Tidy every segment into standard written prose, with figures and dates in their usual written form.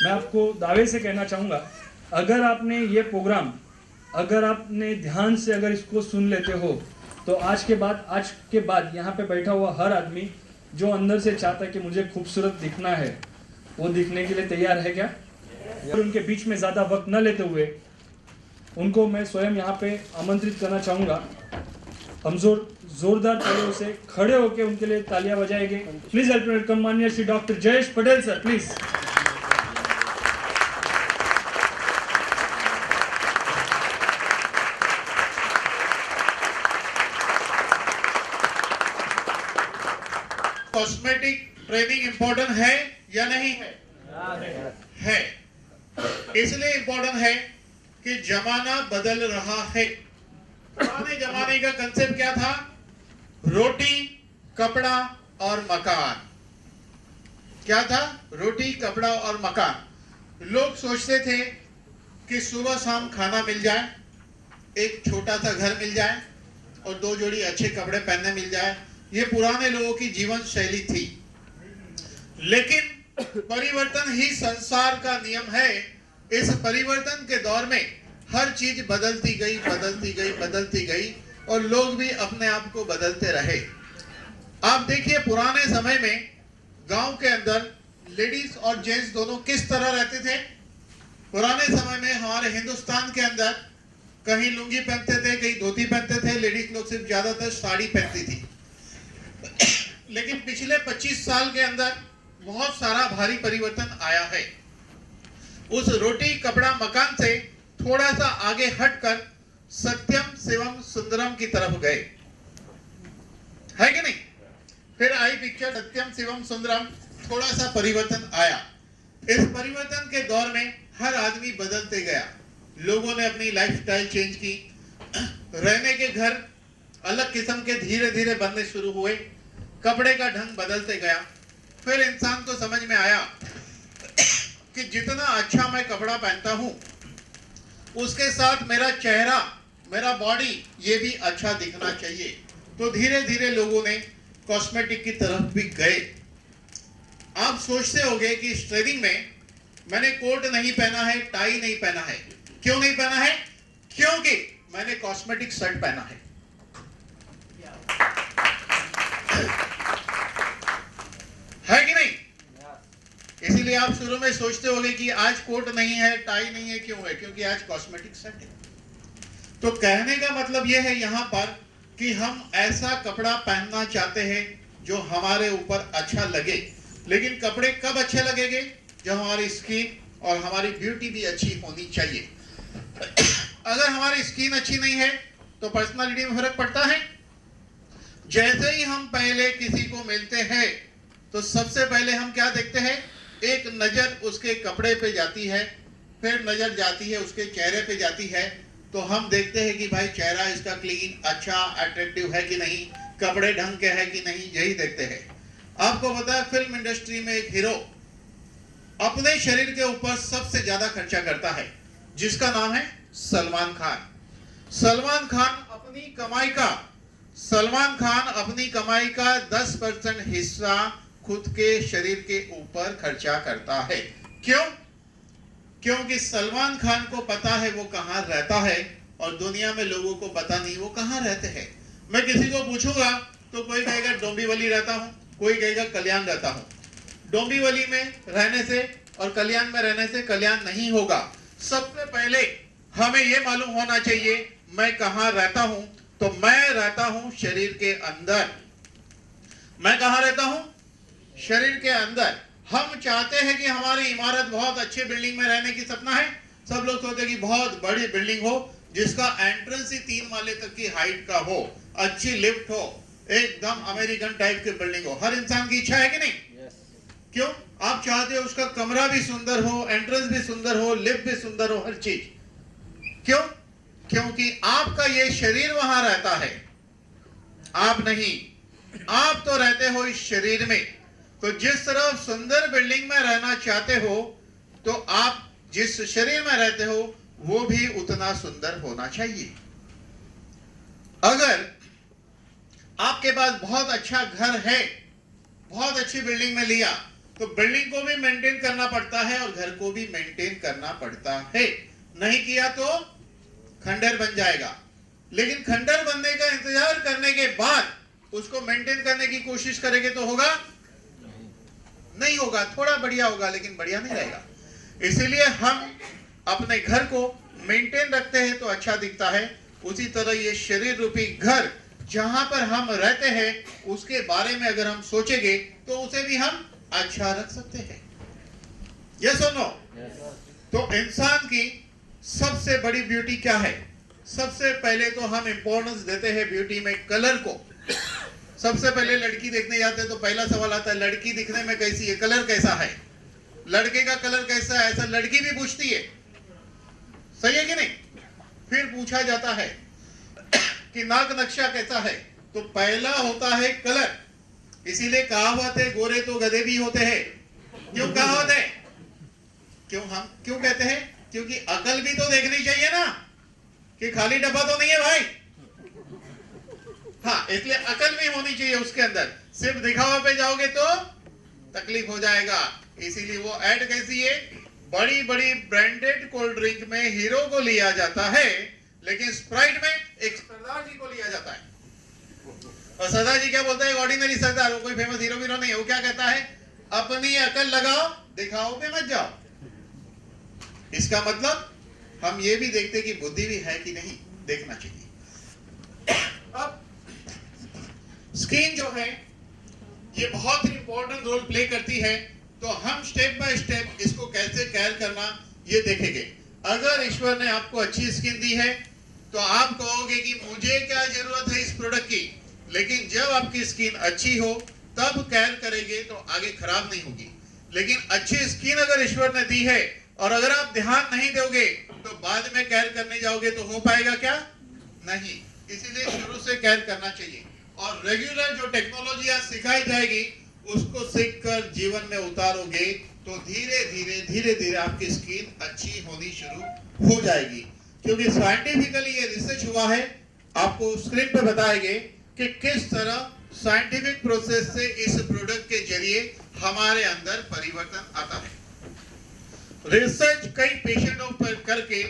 मैं आपको दावे से कहना चाहूँगा, अगर आपने ये प्रोग्राम अगर आपने ध्यान से अगर इसको सुन लेते हो तो आज के बाद यहाँ पे बैठा हुआ हर आदमी जो अंदर से चाहता है कि मुझे खूबसूरत दिखना है, वो दिखने के लिए तैयार है क्या? और उनके बीच में ज़्यादा वक्त न लेते हुए उनको मैं स्वयं यहाँ पे आमंत्रित करना चाहूँगा। हम जोरदार तालियों से खड़े होकर उनके लिए तालियां बजाएंगे। प्लीज हेल्प मी वेलकम माननीय Shri doctor Jayesh Patel sir, please. Cosmetic training important है या नहीं है? है। इसलिए इंपॉर्टेंट है कि जमाना बदल रहा है। पुराने जमाने का कंसेप्ट क्या था? रोटी, कपड़ा और मकान। क्या था? रोटी, कपड़ा और मकान। लोग सोचते थे कि सुबह शाम खाना मिल जाए, एक छोटा सा घर मिल जाए और दो जोड़ी अच्छे कपड़े पहनने मिल जाए। ये पुराने लोगों की जीवन शैली थी। लेकिन परिवर्तन ही संसार का नियम है। इस परिवर्तन के दौर में हर चीज बदलती गई और लोग भी अपने आप को बदलते रहे। आप देखिए, पुराने समय में गांव के अंदर लेडीज और जेंट्स दोनों किस तरह रहते थे। पुराने समय में हमारे हिंदुस्तान के अंदर कहीं लुंगी पहनते थे, कहीं धोती पहनते थे। लेडीज लोग सिर्फ ज्यादातर साड़ी पहनती थी। लेकिन पिछले 25 साल के अंदर बहुत सारा भारी परिवर्तन आया है। उस रोटी, कपड़ा, मकान से थोड़ा सा आगे हटकर सत्यम शिवम सुंदरम की तरफ गए, है कि नहीं? फिर आई पिक्चर सत्यम शिवम सुंदरम, थोड़ा सा परिवर्तन आया। इस परिवर्तन के दौर में हर आदमी बदलते गया। लोगों ने अपनी लाइफस्टाइल चेंज की। रहने के घर अलग किस्म के धीरे धीरे बनने शुरू हुए। कपड़े का ढंग बदलते गया। फिर इंसान को समझ में आया कि जितना अच्छा मैं कपड़ा पहनता हूं, उसके साथ मेरा चेहरा, मेरा बॉडी, ये भी अच्छा दिखना चाहिए। तो धीरे धीरे लोगों ने कॉस्मेटिक की तरफ भी गए। आप सोचते होंगे कि इस ट्रेनिंग में मैंने कोट नहीं पहना है, टाई नहीं पहना है। क्यों नहीं पहना है? क्योंकि मैंने कॉस्मेटिक शर्ट पहना है। है कि नहीं? इसीलिए आप शुरू में सोचते होंगे कि आज कोट नहीं है, टाई नहीं है। क्यों है? क्योंकि आज कॉस्मेटिक सेट है। तो कहने का मतलब यह है यहां पर कि हम ऐसा कपड़ा पहनना चाहते हैं जो हमारे ऊपर अच्छा लगे। लेकिन कपड़े कब अच्छे लगेंगे? जब हमारी स्किन और हमारी ब्यूटी भी अच्छी होनी चाहिए। अगर हमारी स्किन अच्छी नहीं है तो पर्सनालिटी में फर्क पड़ता है। जैसे ही हम पहले किसी को मिलते हैं तो सबसे पहले हम क्या देखते हैं? एक नजर उसके कपड़े पे जाती है, फिर नजर जाती है उसके चेहरे पे जाती है। तो हम देखते हैं कि भाई चेहरा इसका क्लीन, अच्छा, अट्रैक्टिव है कि नहीं, कपड़े ढंग के है कि नहीं, यही देखते हैं। आपको पता है फिल्म इंडस्ट्री में एक हीरो अपने शरीर के ऊपर सबसे ज्यादा खर्चा करता है, जिसका नाम है सलमान खान। सलमान खान अपनी कमाई का 10% हिस्सा खुद के शरीर के ऊपर खर्चा करता है। क्यों? क्योंकि सलमान खान को पता है वो कहां रहता है और दुनिया में लोगों को पता नहीं वो कहां रहते हैं। मैं किसी को पूछूंगा तो कोई कहेगा डोंबिवली रहता हूं, कोई कहेगा कल्याण रहता हूं। डोंबिवली में रहने से और कल्याण में रहने से कल्याण नहीं होगा। सबसे पहले हमें यह मालूम होना चाहिए मैं कहां रहता हूं। तो मैं रहता हूं शरीर के अंदर। मैं कहां रहता हूं? शरीर के अंदर। हम चाहते हैं कि हमारी इमारत बहुत अच्छे बिल्डिंग में रहने की सपना है। सब लोग सोचते हैं कि बहुत बड़ी बिल्डिंग हो जिसका एंट्रेंस ही 3 माले तक की हाइट का हो, अच्छी लिफ्ट हो, एकदम अमेरिकन टाइप की बिल्डिंग हो। हर इंसान की इच्छा है कि नहीं? क्यों? आप चाहते हो उसका कमरा भी सुंदर हो, एंट्रेंस भी सुंदर हो, लिफ्ट भी सुंदर हो, हर चीज। क्यों? क्योंकि आपका ये शरीर वहां रहता है, आप नहीं। आप तो रहते हो इस शरीर में। तो जिस तरह सुंदर बिल्डिंग में रहना चाहते हो तो आप जिस शरीर में रहते हो वो भी उतना सुंदर होना चाहिए। अगर आपके पास बहुत अच्छा घर है, बहुत अच्छी बिल्डिंग में लिया, तो बिल्डिंग को भी मेंटेन करना पड़ता है और घर को भी मेंटेन करना पड़ता है। नहीं किया तो खंडर बन जाएगा। लेकिन खंडर बनने का इंतजार करने के बाद उसको मेंटेन करने की कोशिश करेंगे तो होगा नहीं होगा। थोड़ा बढ़िया होगा लेकिन बढ़िया नहीं रहेगा। इसीलिए हम अपने घर को मेंटेन रखते हैं तो अच्छा दिखता है। उसी तरह ये शरीर रूपी घर जहां पर हम रहते हैं उसके बारे में अगर हम सोचेंगे तो उसे भी हम अच्छा रख सकते हैं। यस और नो? तो इंसान की सबसे बड़ी ब्यूटी क्या है? सबसे पहले तो हम इंपॉर्टेंस देते हैं ब्यूटी में कलर को। सबसे पहले लड़की देखने जाते हैं तो पहला सवाल आता है लड़की दिखने में कैसी है, कलर कैसा है, लड़के का कलर कैसा है, ऐसा लड़की भी पूछती है। सही है कि नहीं? फिर पूछा जाता है कि नाक नक्शा कैसा है, तो पहला होता है कलर। इसीलिए कहावत है गोरे तो गधे भी होते हैं। क्यों कहावत है? क्यों कहते हैं? क्योंकि अकल भी तो देखनी चाहिए ना, कि खाली डब्बा तो नहीं है भाई। हाँ, इसलिए अकल भी होनी चाहिए उसके अंदर। सिर्फ दिखावा पे जाओगे तो तकलीफ हो जाएगा। इसीलिए वो ऐड कैसी है? बड़ी बड़ी ब्रांडेड कोल्ड ड्रिंक में हीरो को लिया जाता है, लेकिन स्प्राइट में एक सरदार जी को लिया जाता है। और सरदार जी क्या बोलता है? ऑर्डिनरी सरदार, वो कोई फेमस हीरो वीरो नहीं है। वो क्या कहता है? अपनी अकल लगाओ, दिखाओ पे मत जाओ। इसका मतलब हम ये भी देखते कि बुद्धि भी है कि नहीं, देखना चाहिए। अब स्किन जो है ये बहुत ही इंपॉर्टेंट रोल प्ले करती है। तो हम स्टेप बाय स्टेप इसको कैसे केयर करना ये देखेंगे। अगर ईश्वर ने आपको अच्छी स्किन दी है तो आप कहोगे कि मुझे क्या जरूरत है इस प्रोडक्ट की। लेकिन जब आपकी स्किन अच्छी हो तब केयर करेंगे तो आगे खराब नहीं होगी। लेकिन अच्छी स्किन अगर ईश्वर ने दी है और अगर आप ध्यान नहीं दोगे तो बाद में केयर करने जाओगे तो हो पाएगा क्या? नहीं। इसीलिए शुरू से केयर करना चाहिए और रेगुलर जो टेक्नोलॉजी आज सिखाई जाएगी उसको सीखकर जीवन में उतारोगे तो धीरे धीरे धीरे धीरे आपकी स्किन अच्छी होनी शुरू हो जाएगी। क्योंकि साइंटिफिकली ये रिसर्च हुआ है, आपको स्क्रीन पे बताएंगे कि किस तरह साइंटिफिक प्रोसेस से इस प्रोडक्ट के जरिए हमारे अंदर परिवर्तन आता है। रिसर्च कई पेशेंटों पर करके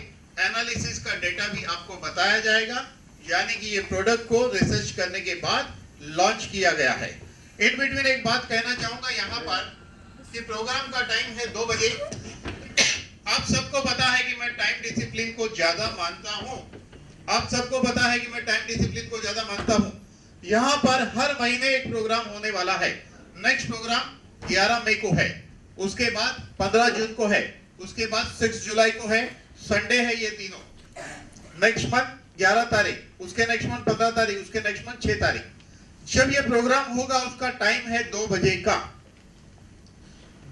एनालिसिस का डेटा भी आपको बताया जाएगा, यानी कि ये प्रोडक्ट को रिसर्च करने के बाद लॉन्च किया गया है। इन बिटवीन एक बात कहना चाहूंगा यहाँ पर कि प्रोग्राम का टाइम है 2 बजे। आप सबको पता है कि मैं टाइम डिसिप्लिन को ज्यादा मानता हूँ। आप सबको पता है कि मैं टाइम डिसिप्लिन को ज्यादा मानता हूँ। यहाँ पर हर महीने एक प्रोग्राम होने वाला है। नेक्स्ट प्रोग्राम 11 मई को है, उसके बाद 15 जून को है, उसके बाद 6 जुलाई को है, संडे है ये तीनों। नेक्स्ट मंथ 11 तारीख, उसके नेक्स्ट मंथ 15 तारीख, उसके नेक्स्ट मंथ 6 तारीख। जब ये प्रोग्राम होगा उसका टाइम है 2 बजे का।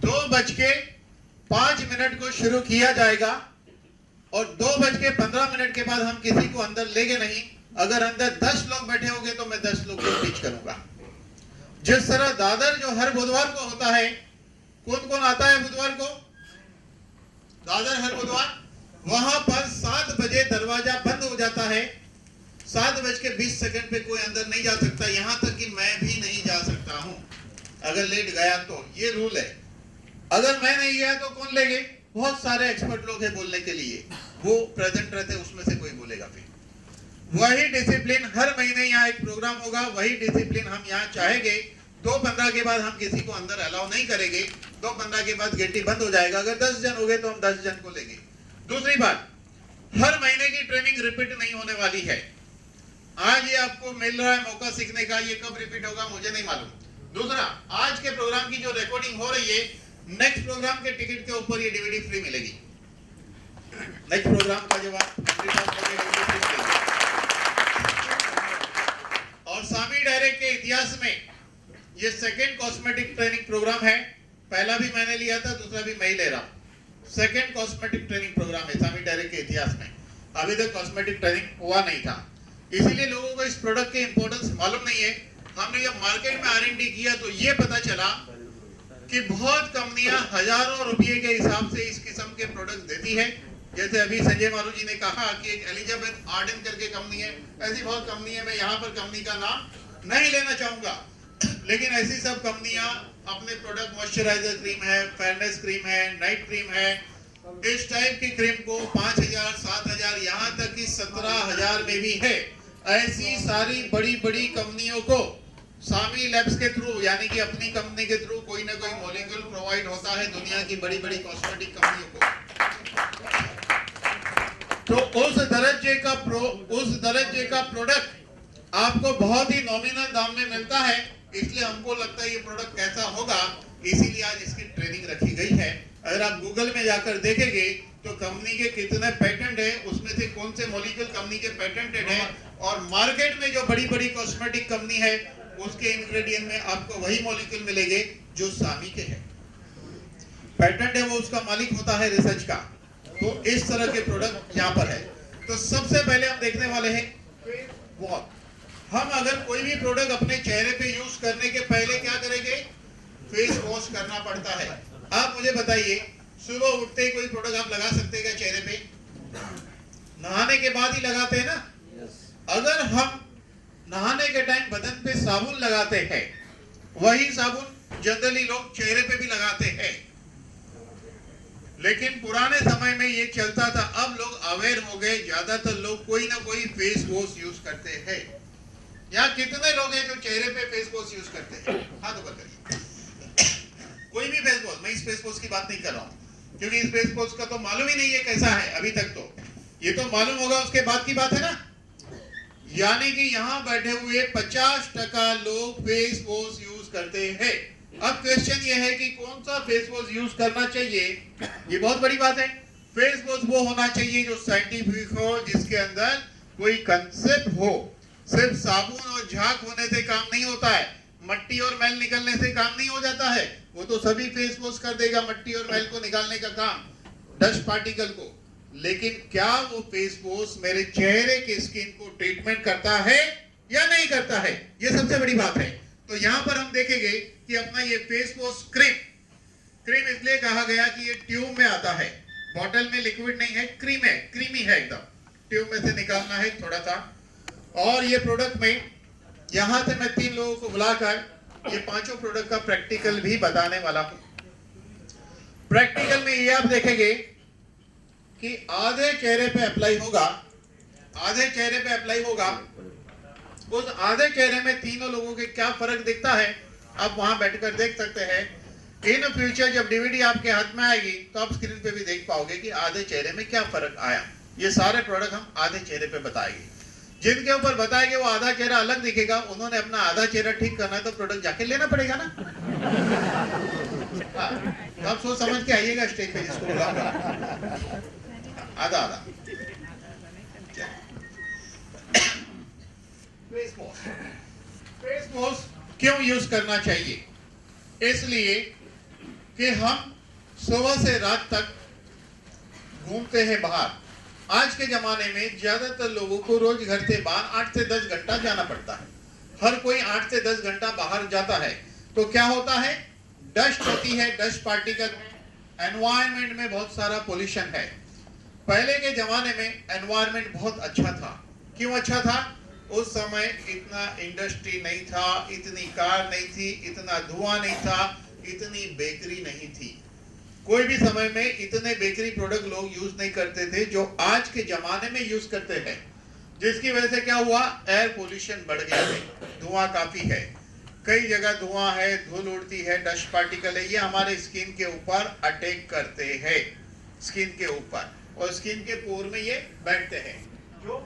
2:05 को शुरू किया जाएगा और 2:15 के बाद हम किसी को अंदर लेंगे नहीं। अगर अंदर 10 लोग बैठे होंगे तो मैं 10 लोग को टीच करूंगा। जिस तरह दादर जो हर बुधवार को होता है, कौन कौन आता है बुधवार को? दादर हर बुधवार, वहां पर 7 बजे दरवाजा बंद हो जाता है। 7:20 पे कोई अंदर नहीं जा सकता, यहां तक कि मैं भी नहीं जा सकता हूं अगर लेट गया तो। ये रूल है। अगर मैं नहीं गया तो कौन लेंगे? बहुत सारे एक्सपर्ट लोग हैं बोलने के लिए, वो प्रेजेंट रहते, उसमें से कोई बोलेगा। फिर वही डिसिप्लिन हर महीने यहाँ एक प्रोग्राम होगा, वही डिसिप्लिन हम यहाँ चाहेंगे। 2:15 के बाद हम किसी को अंदर अलाउ नहीं करेंगे। 2:15 के बाद गेटी बंद हो जाएगा। अगर 10 जन हो गए तो हम 10 जन को लेंगे। दूसरी बात, हर महीने की ट्रेनिंग रिपीट नहीं होने वाली है। आज ये आपको मिल रहा है मौका सीखने का, ये कब रिपीट होगा मुझे नहीं मालूम। दूसरा, आज के प्रोग्राम की जो रिकॉर्डिंग हो रही है, नेक्स्ट प्रोग्राम के टिकट के ऊपर ये डीवीडी फ्री मिलेगी। नेक्स्ट प्रोग्राम का जब आप एंट्री पास करोगे डीवीडी फ्री मिलेगी। और स्वामी डायरेक्ट के इतिहास में ये सेकंड कॉस्मेटिक ट्रेनिंग प्रोग्राम है। पहला भी मैंने लिया था, दूसरा भी मैं ही ले रहा हूं। सेकंड कॉस्मेटिक ट्रेनिंग प्रोग्राम है स्वामी डायरेक्ट के इतिहास में। अभी तक कॉस्मेटिक ट्रेनिंग हुआ नहीं था, इसीलिए लोगों को इस प्रोडक्ट के इंपॉर्टेंस मालूम नहीं है। हमने जब मार्केट में R&D किया तो ये पता चला कि बहुत कंपनियां हजारों रुपए के हिसाब से इस किस्म के प्रोडक्ट देती है। जैसे अभी संजय मारू जी ने कहा कि एक एलिजाबेथ आर्डन करके कंपनी है, ऐसी बहुत कंपनी है। मैं यहाँ पर कंपनी का नाम नहीं लेना चाहूंगा, लेकिन ऐसी सब कंपनियां अपने प्रोडक्ट मॉइस्चराइजर क्रीम है, फेयरनेस क्रीम है, नाइट क्रीम है, इस टाइप की क्रीम को 5,000, 7,000, यहाँ तक कि 17,000 में भी है। ऐसी सारी बड़ी बड़ी कंपनियों को सामी लैब्स के थ्रू, यानी कि अपनी कंपनी के थ्रू कोई ना कोई मॉलिक्यूल प्रोवाइड होता है दुनिया की बड़ी बड़ी कॉस्मेटिक कंपनियों को। तो उस दर्जे का प्रोडक्ट आपको बहुत ही नॉमिनल दाम में मिलता है, इसलिए हमको लगता है ये प्रोडक्ट कैसा होगा, इसीलिए आज इसकी ट्रेनिंग रखी गई है। अगर आप गूगल में जाकर देखेंगे तो कंपनी के कितने पेटेंट है, उसमें से कौन से मॉलिक्यूल कंपनी के पेटेंटेड है, और मार्केट में जो बड़ी बड़ी कॉस्मेटिक कंपनी है उसके इंग्रेडिएंट में आपको वही मॉलिक्यूल मिलेंगे जो सामी के हैं। पेटेंट है वो उसका मालिक होता है रिसर्च का। तो इस तरह के प्रोडक्ट यहाँ पर है। तो सबसे पहले हम देखने वाले हैं फेस वॉश। हम अगर कोई भी प्रोडक्ट अपने चेहरे पे यूज करने के पहले क्या करेंगे, फेस वॉश करना पड़ता है। आप मुझे बताइए, सुबह उठते ही कोई प्रोडक्ट आप लगा सकते हैं क्या चेहरे पे? नहाने के बाद ही लगाते हैं ना। अगर हम नहाने के टाइम बदन पे साबुन लगाते हैं, वही साबुन जनरली लोग चेहरे पे भी लगाते हैं। लेकिन पुराने समय में ये चलता था, अब लोग अवेयर हो गए, ज्यादातर लोग कोई ना कोई फेस वॉश यूज करते हैं। यहाँ कितने लोग हैं जो चेहरे पे फेस वॉश यूज करते हैं? हाथ ऊपर करिए। कोई भी फेस वॉश, मैं इस फेस वॉश की बात नहीं कर रहा हूँ, क्योंकि इस फेस वॉश का तो मालूम ही नहीं है कैसा है अभी तक। तो ये तो मालूम होगा उसके बाद की बात है ना। यानी कि यहाँ बैठे हुए 50% लोग फेस वॉश यूज करते हैं। अब क्वेश्चन ये है कि कौन सा फेस वॉश यूज करना चाहिए, ये बहुत बड़ी बात है। फेस वॉश वो होना चाहिए जो साइंटिफिक हो, जिसके अंदर कोई कंसेप्ट हो। सिर्फ साबुन और झाग होने से काम नहीं होता है, मट्टी और मैल निकलने से काम नहीं हो जाता है। वो तो सभी फेस वॉश कर देगा, मट्टी और मैल को निकालने का काम, डस्ट पार्टिकल को। लेकिन क्या वो फेस वॉश मेरे चेहरे की स्किन को ट्रीटमेंट करता है या नहीं करता है, ये सबसे बड़ी बात है। तो यहाँ पर हम देखेंगे कि अपना ये फेस वॉश क्रीम इसलिए कहा गया कि ये ट्यूब में आता है, बॉटल में लिक्विड नहीं है, क्रीम है, क्रीमी है एकदम। ट्यूब में से निकालना है थोड़ा सा। और ये प्रोडक्ट में यहाँ से मैं 3 लोगों को बुलाकर ये 5 प्रोडक्ट का प्रैक्टिकल भी बताने वाला हूँ। प्रैक्टिकल में ये आप देखेंगे कि आधे चेहरे पे अप्लाई होगा, आधे चेहरे पे अप्लाई होगा। उस आधे चेहरे में तीनों लोगों के क्या फर्क दिखता है, आप वहां बैठकर देख सकते हैं। इन फ्यूचर जब डीवीडी आपके हाथ में आएगी तो आप स्क्रीन पे भी देख पाओगे कि आधे चेहरे में क्या फर्क आया। ये सारे प्रोडक्ट हम आधे चेहरे पे बताएंगे। जिनके ऊपर बताएंगे वो आधा चेहरा अलग दिखेगा, उन्होंने अपना आधा चेहरा ठीक करना है तो प्रोडक्ट जाके लेना पड़ेगा ना। आप सोच समझ के आइएगा स्टेज पे, जिसको बुलाऊंगा। आधा आधा। फेस वॉश क्यों यूज करना चाहिए? इसलिए कि हम सुबह से रात तक घूमते हैं बाहर। आज के जमाने में ज्यादातर लोगों को रोज घर से बाहर 8 से 10 घंटा जाना पड़ता है। हर कोई 8 से 10 घंटा बाहर जाता है। तो क्या होता है, डस्ट होती है, डस्ट पार्टिकल, एनवायरनमेंट में बहुत सारा पोल्यूशन है। पहले के जमाने में एनवायरनमेंट बहुत अच्छा था। क्यों अच्छा था? उस समय इतना इंडस्ट्री नहीं था, इतनी कार नहीं थी, इतना धुआं नहीं था, इतनी बेकरी नहीं थी। कोई भी समय में इतने बेकरी प्रोडक्ट लोग यूज नहीं करते थे जो आज के जमाने में यूज करते हैं। जिसकी वजह से क्या हुआ, एयर पोल्यूशन बढ़ गया है, धुआं काफी है, कई जगह धुआं है, धूल उड़ती है, डस्ट पार्टिकल है। ये हमारे स्किन के ऊपर अटैक करते हैं, स्किन के ऊपर, और स्किन के पोर में ये बैठते हैं जो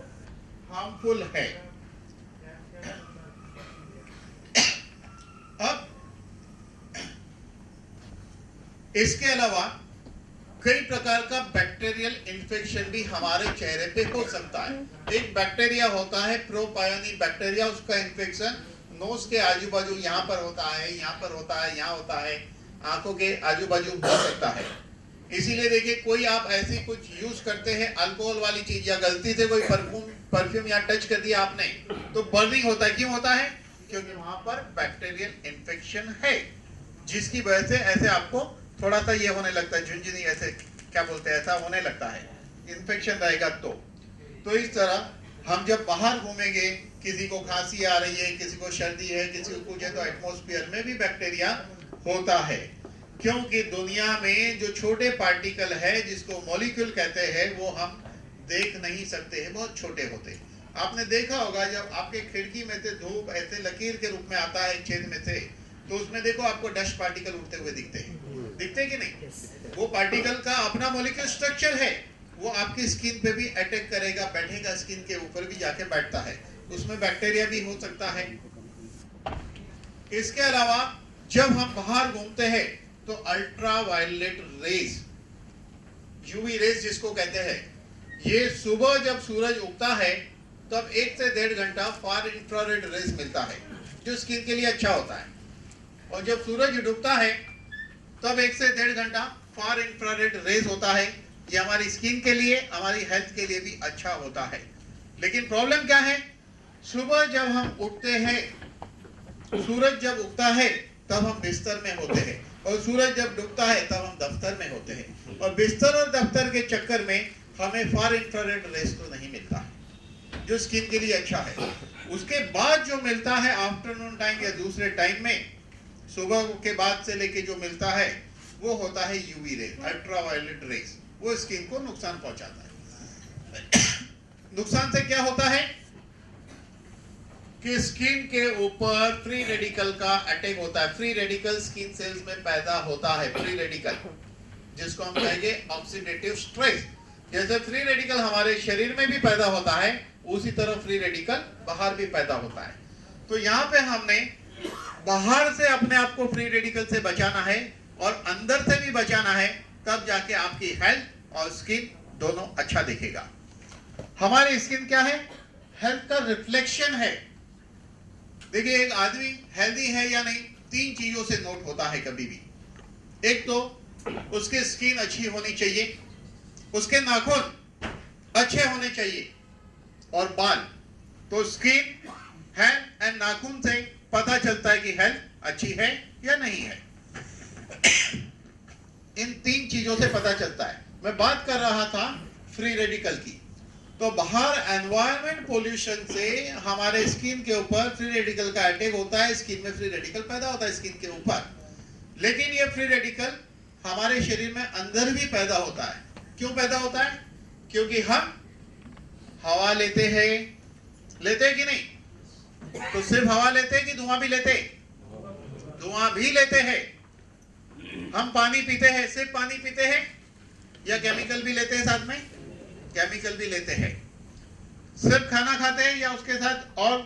हार्मफुल है। अब इसके अलावा कई प्रकार का बैक्टीरियल इन्फेक्शन भी हमारे चेहरे पे हो सकता है। एक बैक्टीरिया होता है प्रोपायोनिक बैक्टीरिया, उसका इन्फेक्शन नोज के आजू बाजू यहाँ पर होता है, यहाँ पर होता है, यहाँ होता है, आंखों के आजू बाजू हो सकता है। इसीलिए देखिए, कोई आप ऐसी कुछ यूज करते हैं अल्कोहल वाली चीज, या गलती से कोई परफ्यूम या टच कर दिया आपने, तो बर्निंग होता है। क्यों होता है? क्योंकि वहां पर बैक्टीरियल इन्फेक्शन है, जिसकी वजह से ऐसे आपको थोड़ा सा ये होने लगता है, झुंझुनी, ऐसे क्या बोलते हैं, ऐसा होने लगता है, इन्फेक्शन रहेगा। तो इस तरह हम जब बाहर घूमेंगे, किसी को खांसी आ रही है, किसी को सर्दी है, किसी को कुछ है, तो एटमॉस्फेयर में भी बैक्टीरिया होता है, क्योंकि दुनिया में जो छोटे पार्टिकल है जिसको मॉलिक्यूल कहते हैं वो हम देख नहीं सकते हैं, बहुत छोटे होते हैं। आपने देखा होगा जब आपके खिड़की में से धूप ऐसे लकीर के रूप में आता है छेद में से, तो उसमें देखो आपको डस्ट पार्टिकल उड़ते हुए दिखते हैं कि नहीं? वो पार्टिकल का अपना मॉलिक्यूलर स्ट्रक्चर है, वो आपकी स्किन पे भी अटैक करेगा, बैठेगा, स्किन के ऊपर भी जाके बैठता है, उसमें बैक्टीरिया भी हो सकता है। इसके अलावा जब हम बाहर घूमते हैं तो ultra violet rays, UV rays जिसको कहते हैं, ये सुबह जब सूरज उगता है तब 1 से 1.5 घंटा फार इंफ्रारेड रेज मिलता है जो स्किन के लिए अच्छा होता है, और जब सूरज डूबता है तब 1 से 1.5 घंटा फार इंफ्रारेड रेज होता है। ये हमारी स्किन के लिए, हमारी हेल्थ के लिए भी अच्छा होता है। लेकिन प्रॉब्लम क्या है, सुबह जब हम उठते हैं, सूरज जब उगता है तब हम बिस्तर में होते हैं, और सूरज जब डूबता है तब हम दफ्तर में होते हैं, और बिस्तर और दफ्तर के चक्कर में हमें फार इंफ्रारेड रेज तो नहीं मिलता जो स्किन के लिए अच्छा है। उसके बाद जो मिलता है आफ्टरनून टाइम या दूसरे टाइम में, सुबह के बाद से लेके जो मिलता है वो होता है UV rays, ultra violet rays. वो स्किन को नुकसान पहुंचाता है। नुकसान से क्या होता है कि स्किन के ऊपर फ्री रेडिकल का अटैक होता है। फ्री रेडिकल स्किन सेल्स में पैदा होता है, फ्री रेडिकल जिसको हम कहेंगे ऑक्सीडेटिव स्ट्रेस। जैसे फ्री रेडिकल हमारे शरीर में भी पैदा होता है, उसी तरह फ्री रेडिकल बाहर भी पैदा होता है। तो यहाँ पे हमने बाहर से अपने आप को फ्री रेडिकल से बचाना है और अंदर से भी बचाना है, तब जाके आपकी हेल्थ और स्किन दोनों अच्छा दिखेगा। हमारी स्किन क्या है? हेल्थ का रिफ्लेक्शन है। देखिए एक आदमी हेल्दी है या नहीं 3 चीजों से नोट होता है कभी भी। एक तो उसकी स्किन अच्छी होनी चाहिए, उसके नाखून अच्छे होने चाहिए, और बाल। तो स्किन, हैंड एंड नाखून से पता चलता है कि हेल्थ अच्छी है या नहीं है। इन 3 चीजों से पता चलता है। मैं बात कर रहा था फ्री रेडिकल की। तो बाहर एनवायरनमेंट पोल्यूशन से हमारे स्किन के ऊपर फ्री रेडिकल का अटैक होता है, स्किन में फ्री रेडिकल पैदा होता है स्किन के ऊपर। लेकिन ये फ्री रेडिकल हमारे शरीर में अंदर भी पैदा होता है। क्यों पैदा होता है? क्योंकि हम हवा लेते हैं कि नहीं? तो सिर्फ हवा लेते हैं कि धुआं भी लेते? धुआं भी लेते हैं। हम पानी पीते हैं, सिर्फ पानी पीते हैं या केमिकल भी लेते हैं साथ में? केमिकल भी लेते हैं। सिर्फ खाना खाते हैं या उसके साथ और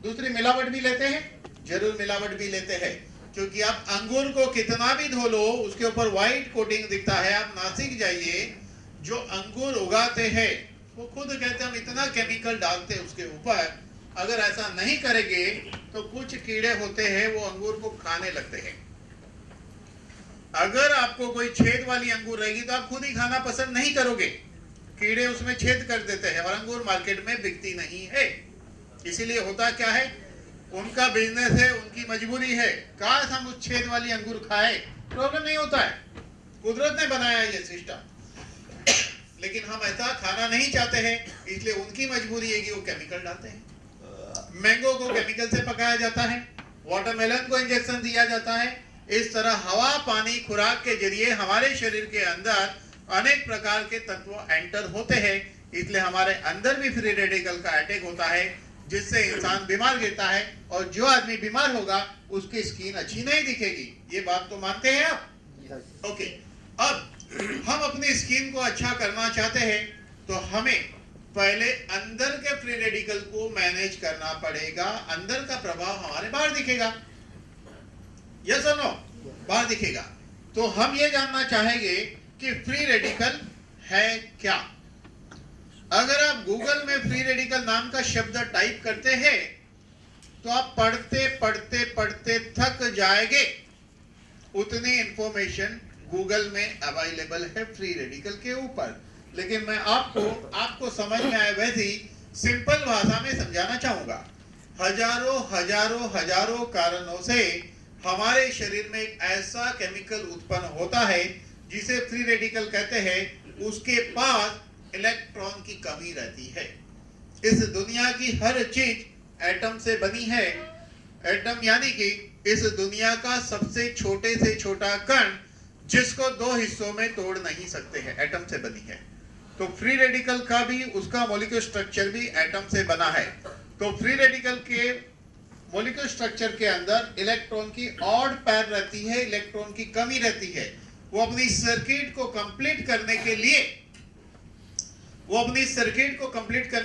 दूसरी मिलावट भी लेते हैं? जरूर मिलावट भी लेते हैं, क्योंकि आप अंगूर को कितना भी धो लो उसके ऊपर व्हाइट कोटिंग दिखता है। आप नासिक जाइए, जो अंगूर उगाते हैं वो खुद कहते हैं हम इतना केमिकल डालते हैं उसके ऊपर, अगर ऐसा नहीं करेंगे तो कुछ कीड़े होते हैं वो अंगूर को खाने लगते हैं। अगर आपको कोई छेद वाली अंगूर रहेगी तो आप खुद ही खाना पसंद नहीं करोगे, कीड़े उसमें छेद कर देते हैं और अंगूर मार्केट में बिकती नहीं है। इसीलिए होता क्या है, उनका बिजनेस है, उनकी मजबूरी है, काश हम उस छेद वाली अंगूर खाए, प्रॉब्लम नहीं होता है, कुदरत ने बनाया ये सिस्टम। लेकिन हम ऐसा खाना नहीं चाहते हैं, इसलिए उनकी मजबूरी है कि वो केमिकल डालते हैं। मैंगो को केमिकल से पकाया जाता है, वाटरमेलन को इंजेक्शन दिया जाता है। इस तरह हवा, पानी, खुराक के जरिए हमारे शरीर के अंदर अनेक प्रकार के तत्व एंटर होते हैं, इसलिए हमारे अंदर भी फ्री रेडिकल का अटैक होता है, जिससे इंसान बीमार गिरता है, और जो आदमी बीमार होगा उसकी स्किन अच्छी नहीं दिखेगी। ये बात तो मानते हैं आप? ओके। अब हम अपनी स्किन को अच्छा करना चाहते हैं तो हमें पहले अंदर के फ्री रेडिकल को मैनेज करना पड़ेगा। अंदर का प्रभाव हमारे बाहर दिखेगा, यस और नो? बाहर दिखेगा। तो हम ये जानना चाहेंगे कि फ्री रेडिकल है क्या। अगर आप गूगल में फ्री रेडिकल नाम का शब्द टाइप करते हैं तो आप पढ़ते पढ़ते पढ़ते थक जाएंगे। उतनी इंफॉर्मेशन गूगल में अवेलेबल है फ्री रेडिकल के ऊपर। लेकिन मैं आपको समझ में आए वैसी सिंपल भाषा में समझाना चाहूंगा। हजारों कारणों से हमारे शरीर में एक ऐसा केमिकल उत्पन्न होता है जिसे फ्री रेडिकल कहते हैं। उसके पास इलेक्ट्रॉन की कमी रहती है। इस दुनिया की हर चीज एटम से बनी है। एटम यानी कि इस दुनिया का सबसे छोटे से छोटा कण जिसको दो हिस्सों में तोड़ नहीं सकते हैं, एटम से बनी है। तो फ्री रेडिकल का भी उसका मॉलिक्यूलर स्ट्रक्चर भी एटम से बना है। तो फ्री रेडिकल के मॉलिक्यूलर स्ट्रक्चर के अंदर इलेक्ट्रॉन की ऑड पेयर रहती है, इलेक्ट्रॉन की कमी रहती है। वो अपनी सर्किट को कंप्लीट करने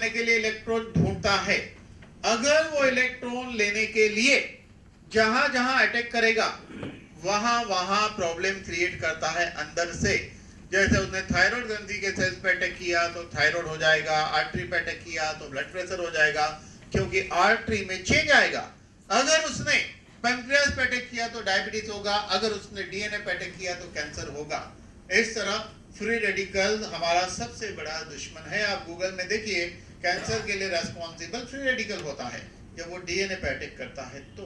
के लिए इलेक्ट्रॉन ढूंढता है। अगर वो इलेक्ट्रॉन लेने के लिए जहां जहां अटैक करेगा वहां वहां प्रॉब्लम क्रिएट करता है अंदर से। जैसे उसने थायराइड ग्रंथि के सेल्स पे अटैक किया तो थायराइड हो जाएगा, आर्टरी पे अटैक किया तो ब्लड प्रेशर हो जाएगा, क्योंकि आर्टरी में चेंज आएगा। अगर उसने पैंक्रियास पे अटैक किया तो डायबिटीज होगा, अगर उसने डीएनए पे अटैक किया तो कैंसर होगा। इस तरह फ्री रेडिकल हमारा सबसे बड़ा दुश्मन है। आप गूगल में देखिए, कैंसर के लिए रेस्पॉन्सिबल फ्री रेडिकल होता है। जब वो डीएनए पे अटैक करता है तो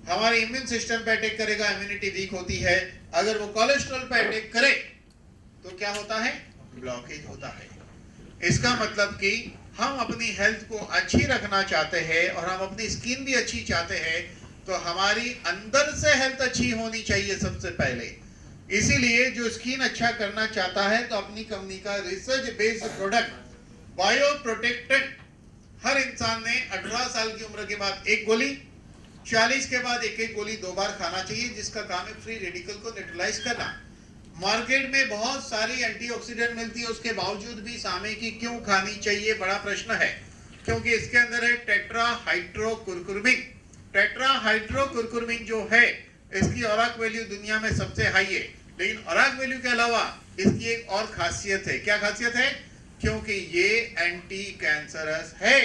हमारे इम्यून सिस्टम पे अटैक करेगा, इम्यूनिटी वीक होती है। अगर वो कोलेस्ट्रॉल पे अटैक करे तो क्या होता है? ब्लॉकेज होता है। इसका मतलब कि हम अपनी हेल्थ को अच्छी रखना चाहते हैं और हम अपनी स्किन भी अच्छी चाहते हैं, तो हमारी अंदर से हेल्थ अच्छी होनी चाहिए सबसे पहले। इसीलिए जो स्किन अच्छा करना चाहता है तो अपनी कंपनी का research based product bio protectant, हर इंसान ने 18 साल की उम्र के बाद एक गोली, 40 के बाद एक एक गोली 2 बार खाना चाहिए, जिसका काम है फ्री रेडिकल को न्यूट्रलाइज करना। मार्केट में बहुत सारी एंटीऑक्सीडेंट मिलती है, उसके बावजूद भी सामे की क्यों खानी चाहिए, बड़ा प्रश्न है। क्योंकि इसके अंदर है टेट्राहाइड्रोकुरकुमिन। टेट्राहाइड्रोकुरकुमिन जो है, इसकी औराक वैल्यू दुनिया में सबसे हाई है। लेकिन औराक वैल्यू के अलावा इसकी एक और खासियत है। क्या खासियत है? क्योंकि ये एंटी कैंसरस है,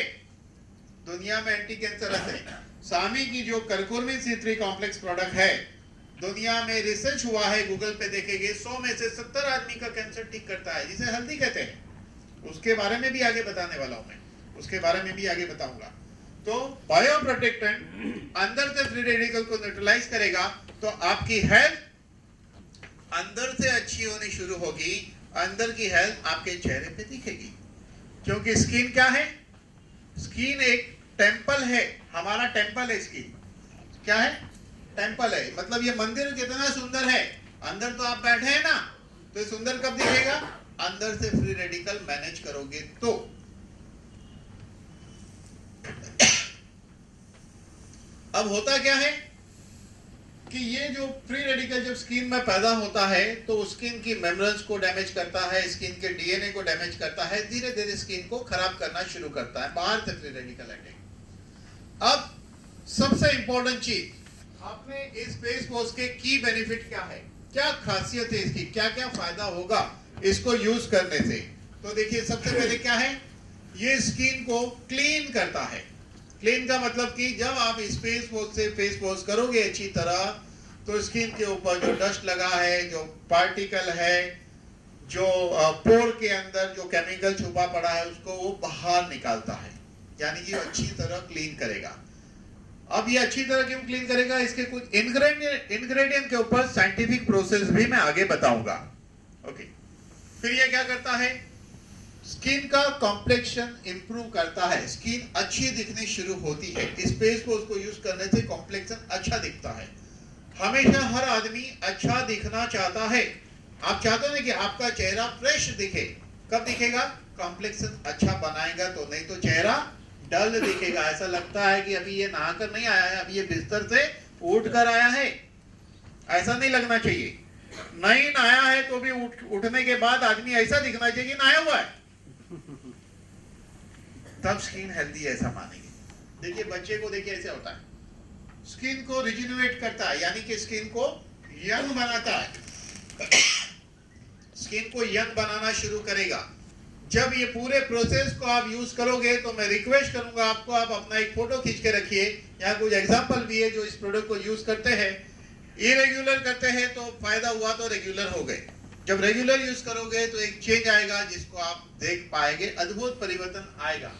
दुनिया में एंटी कैंसरस है। सामी की जो करकुमिन C3 कॉम्प्लेक्स प्रोडक्ट है, दुनिया में रिसर्च हुआ है, गूगल पे देखेंगे 100 में से 70 आदमी का कैंसर ठीक करता है, जिसे हल्दी कहते हैं। उसके बारे में भी आगे बताने वाला हूं मैं, उसके बारे में भी आगे बताऊंगा। तो बायो प्रोटेक्टेंट अंदर से फ्री रेडिकल को न्यूट्रलाइज करेगा, तो आपकी हेल्थ अंदर से अच्छी होनी शुरू होगी। अंदर की हेल्थ आपके चेहरे पे दिखेगी। क्योंकि स्किन क्या है? स्किन एक टेंपल है, हमारा टेंपल है स्किन। क्या है? टेंपल है। मतलब ये मंदिर कितना सुंदर है, अंदर तो आप बैठे हैं ना, तो ये सुंदर कब दिखेगा? अंदर से फ्री रेडिकल मैनेज करोगे तो। अब होता क्या है कि ये जो फ्री रेडिकल जब स्किन में पैदा होता है तो स्किन की मेम्ब्रेन्स को डैमेज करता है, स्किन के डीएनए को डैमेज करता है, धीरे धीरे स्किन को खराब करना शुरू करता है बाहर से फ्री रेडिकल अटैक। अब सबसे इंपॉर्टेंट चीज, आपने इस फेस वॉश के की बेनिफिट क्या है, क्या खासियत है इसकी, क्या क्या फायदा होगा इसको यूज करने से। तो देखिए, सबसे पहले क्या है, ये स्किन को क्लीन करता है। क्लीन का मतलब कि जब आप इस फेस वॉश से फेस वॉश करोगे अच्छी तरह, तो स्किन के ऊपर जो डस्ट लगा है, जो पार्टिकल है, जो पोर के अंदर जो केमिकल छुपा पड़ा है, उसको वो बाहर निकालता है, यानी कि अच्छी तरह क्लीन करेगा। अब ये अच्छी तरह क्यों क्लीन करेगा, इसके कुछ इंग्रेडिएंट के ऊपर साइंटिफिक प्रोसेस भी मैं आगे बताऊंगा। ओके, फिर ये क्या करता है, स्किन का कॉम्प्लेक्शन इंप्रूव करता है, स्किन अच्छी दिखनी शुरू होती है। इस फेस को उसको यूज करने से कॉम्प्लेक्शन अच्छा दिखता है। हमेशा हर आदमी अच्छा दिखना चाहता है। आप चाहते हैं कि आपका चेहरा फ्रेश दिखे, कब दिखेगा, कॉम्प्लेक्शन अच्छा बनाएगा तो, नहीं तो चेहरा डल दिखेगा। ऐसा लगता है कि अभी ये नहाकर नहीं आया है, अभी ये बिस्तर से उठ कर आया है, ऐसा नहीं लगना चाहिए। नहीं नहाया है तो भी उठने के बाद आदमी ऐसा दिखना चाहिए कि नहाया हुआ है, तब स्किन हेल्दी ऐसा मानेंगे। देखिए, बच्चे को देखिए ऐसे होता है, स्किन को रिजुनवेट करता है, यानी कि स्किन को यंग बनाता है, स्किन को यंग बनाना शुरू करेगा। जब ये पूरे प्रोसेस को आप यूज करोगे तो मैं रिक्वेस्ट करूंगा आपको, आप अपना एक फोटो खींच के रखिए। यहाँ कुछ एग्जांपल भी है जो इस प्रोडक्ट को यूज करते हैं। इरेगुलर करते हैं तो फायदा हुआ तो रेगुलर हो गए, जब रेगुलर यूज करोगे तो एक चेंज आएगा जिसको आप देख पाएंगे, अद्भुत परिवर्तन आएगा।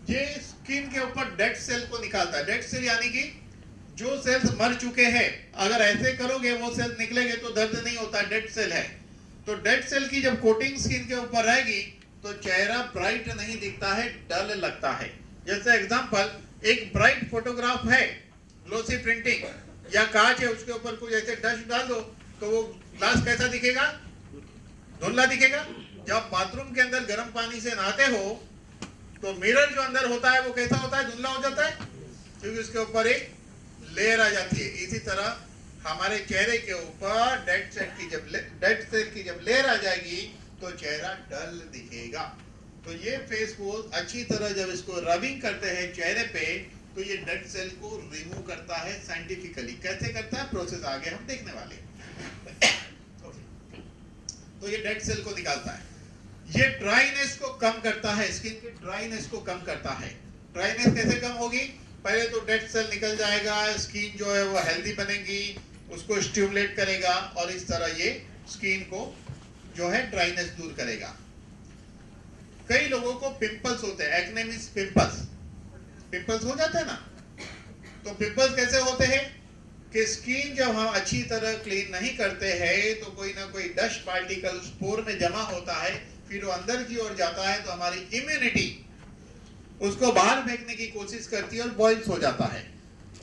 ये स्किन के ऊपर डेड सेल को निकालता है। डेड सेल यानी कि जो सेल्स मर चुके हैं, अगर ऐसे करोगे वो सेल निकलेंगे तो दर्द नहीं होता, डेड सेल है। तो डेड सेल की जब कोटिंग स्किन के ऊपर रहेगी तो चेहरा ब्राइट नहीं दिखता है, डल लगता है। जैसे एग्जांपल, एक ब्राइट फोटोग्राफ है, ग्लोसी प्रिंटिंग या कांच है, उसके ऊपर कुछ ऐसे डस्ट डाल दो तो वो ग्लास कैसा दिखेगा? धुंधला दिखेगा। जब बाथरूम के अंदर गर्म पानी से नहाते हो तो मिरर जो अंदर होता है वो कैसा होता है? धुंधला हो जाता है, क्योंकि उसके ऊपर एक लेयर आ जाती है। इसी तरह हमारे चेहरे के ऊपर डेड सेल की जब लेयर आ जाएगी तो चेहरा डल दिखेगा। तो ये फेस वॉश अच्छी तरह जब इसको रबिंग करते हैं चेहरे पे तो ये डेड सेल को रिमूव करता है साइंटिफिकली। कैसे करता है? प्रोसेस आगे हम देखने वाले हैं। तो ये डेड सेल को निकालता है। ये ड्राइनेस को कम करता है, स्किन की ड्राइनेस को कम करता है। ड्राइनेस कैसे कम होगी? पहले तो डेड सेल निकल जाएगा, स्किन जो है वो हेल्दी बनेगी, उसको स्टिमुलेट करेगा और इस तरह ये स्किन को जो है ड्राइनेस दूर करेगा। कई लोगों को पिंपल्स होते हैं, एक्ने मींस पिंपल्स हो जाते हैं ना। तो पिंपल्स कैसे होते हैं कि स्किन जब हम अच्छी तरह क्लीन नहीं करते हैं तो कोई ना कोई डस्ट पार्टिकल पोर में जमा होता है, फिर वो अंदर की ओर जाता है तो हमारी इम्यूनिटी उसको बाहर फेंकने की कोशिश करती है और बॉइल्स हो जाता है।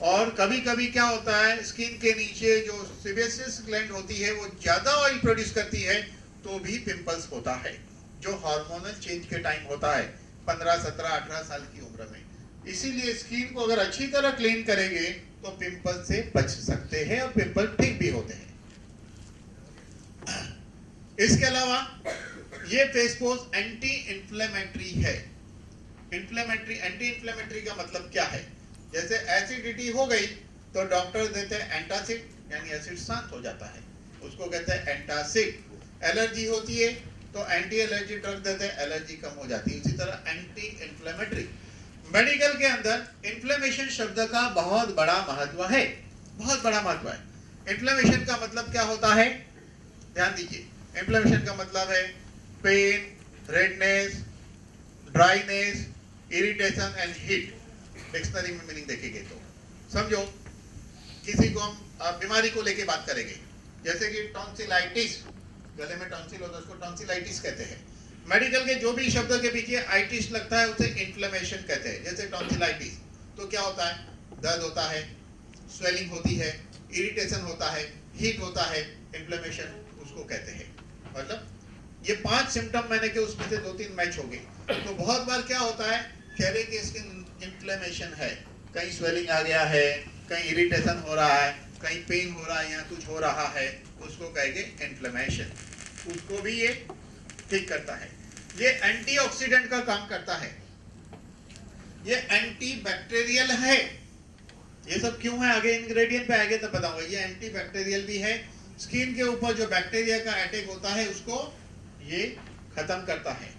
और कभी कभी क्या होता है, स्किन के नीचे जो सेबेसियस ग्लैंड होती है वो ज्यादा ऑयल प्रोड्यूस करती है तो भी पिंपल्स होता है, जो हार्मोनल चेंज के टाइम होता है 15, 17, 18 साल की उम्र में। इसीलिए स्किन को अगर अच्छी तरह क्लीन करेंगे तो पिंपल से बच सकते हैं और पिंपल ठीक भी होते हैं। इसके अलावा ये फेस वॉश एंटी इंफ्लेमेटरी है। एंटी इंफ्लेमेटरी का मतलब क्या है? जैसे एसिडिटी हो गई तो डॉक्टर देते हैं एंटासिड, यानी एसिड शांत हो जाता है, उसको कहते हैं एंटासिड। एलर्जी होती है तो एंटी एलर्जी ड्रग देते हैं, एलर्जी कम हो जाती है। इसी तरह एंटी इंफ्लेमेटरी। मेडिकल के अंदर इन्फ्लेमेशन शब्द का बहुत बड़ा महत्व है, बहुत बड़ा महत्व है। इन्फ्लेमेशन का मतलब क्या होता है? ध्यान दीजिए, इन्फ्लेमेशन का मतलब है pain, redness, dryness, irritation and heat. Dictionary में मीनिंग देखेंगे तो समझो, किसी को हम बीमारी को लेके बात करेंगे, जैसे कि टॉन्सिलाइटिस, गले में टॉन्सिल होता है उसको टॉन्सिलाइटिस कहते हैं। मेडिकल के जो भी शब्द के पीछे आइटिस लगता है उसे इन्फ्लेमेशन कहते हैं। जैसे टॉन्सिलाइटिस तो क्या होता है? दर्द होता है, स्वेलिंग होती है, इरिटेशन होता है, हीट होता है, इन्फ्लेमेशन उसको कहते हैं। मतलब ये 5 सिम्टम मैंने के उसमें से 2-3 मैच हो गए। तो बहुत बार क्या होता है, चेहरे की स्किन इन्फ्लेमेशन है, कहीं स्वेलिंग आ गया है, कहीं इरिटेशन हो रहा है, कहीं पेन हो रहा है, यहाँ कुछ हो रहा है, उसको कहेंगे इन्फ्लेमेशन। उसको भी ये ठीक करता है। ये एंटीऑक्सीडेंट का काम करता है, ये एंटीबैक्टीरियल है। ये सब क्यों है आगे इंग्रेडिएंट पे आगे तो बताऊंगा। ये एंटीबैक्टीरियल भी है, स्किन के ऊपर जो बैक्टीरिया का अटैक होता है उसको ये खत्म करता है।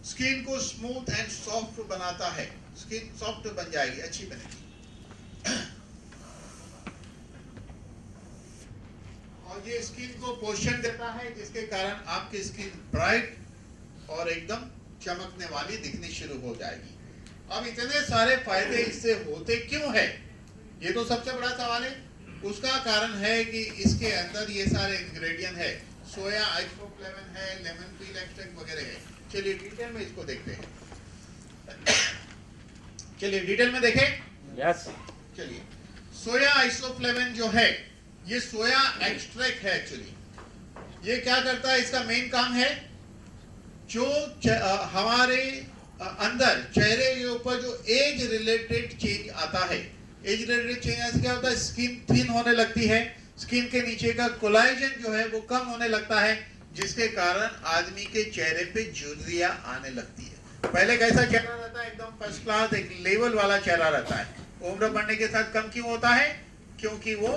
स्किन को स्मूथ एंड सॉफ्ट बनाता है, स्किन सॉफ्ट बन जाएगी, अच्छी बनेगी। और ये स्किन को पोषण देता है जिसके कारण आपकी स्किन ब्राइट और एकदम चमकने वाली दिखनी शुरू हो जाएगी। अब इतने सारे फायदे इससे होते क्यों है, ये तो सबसे बड़ा सवाल है। उसका कारण है कि इसके अंदर ये सारे इंग्रेडिएंट है, सोया आइसोफ्लेविन है, लेमन पील एक्सट्रैक्ट वगैरह है। चलिए डिटेल में इसको देखते हैं। चलिए डिटेल में देखें। यस। चलिए, सोया आइसोफ्लेविन जो है ये सोया एक्सट्रैक्ट है। एक्चुअली ये क्या करता है, इसका मेन काम है जो हमारे अंदर चेहरे के ऊपर जो एज रिलेटेड चेंज आता है। एज रिलेटेड चेंज ऐसे क्या होता है, स्किन थिन होने लगती है, स्किन के नीचे का कोलाजन जो है वो कम होने लगता है, जिसके कारण आदमी के चेहरे पे झुर्रियां आने लगती है। पहले कैसा चेहरा रहता है, एकदम फर्स्ट क्लास एक लेवल वाला चेहरा रहता है। उम्र बढ़ने के साथ कम क्यों होता है? क्योंकि वो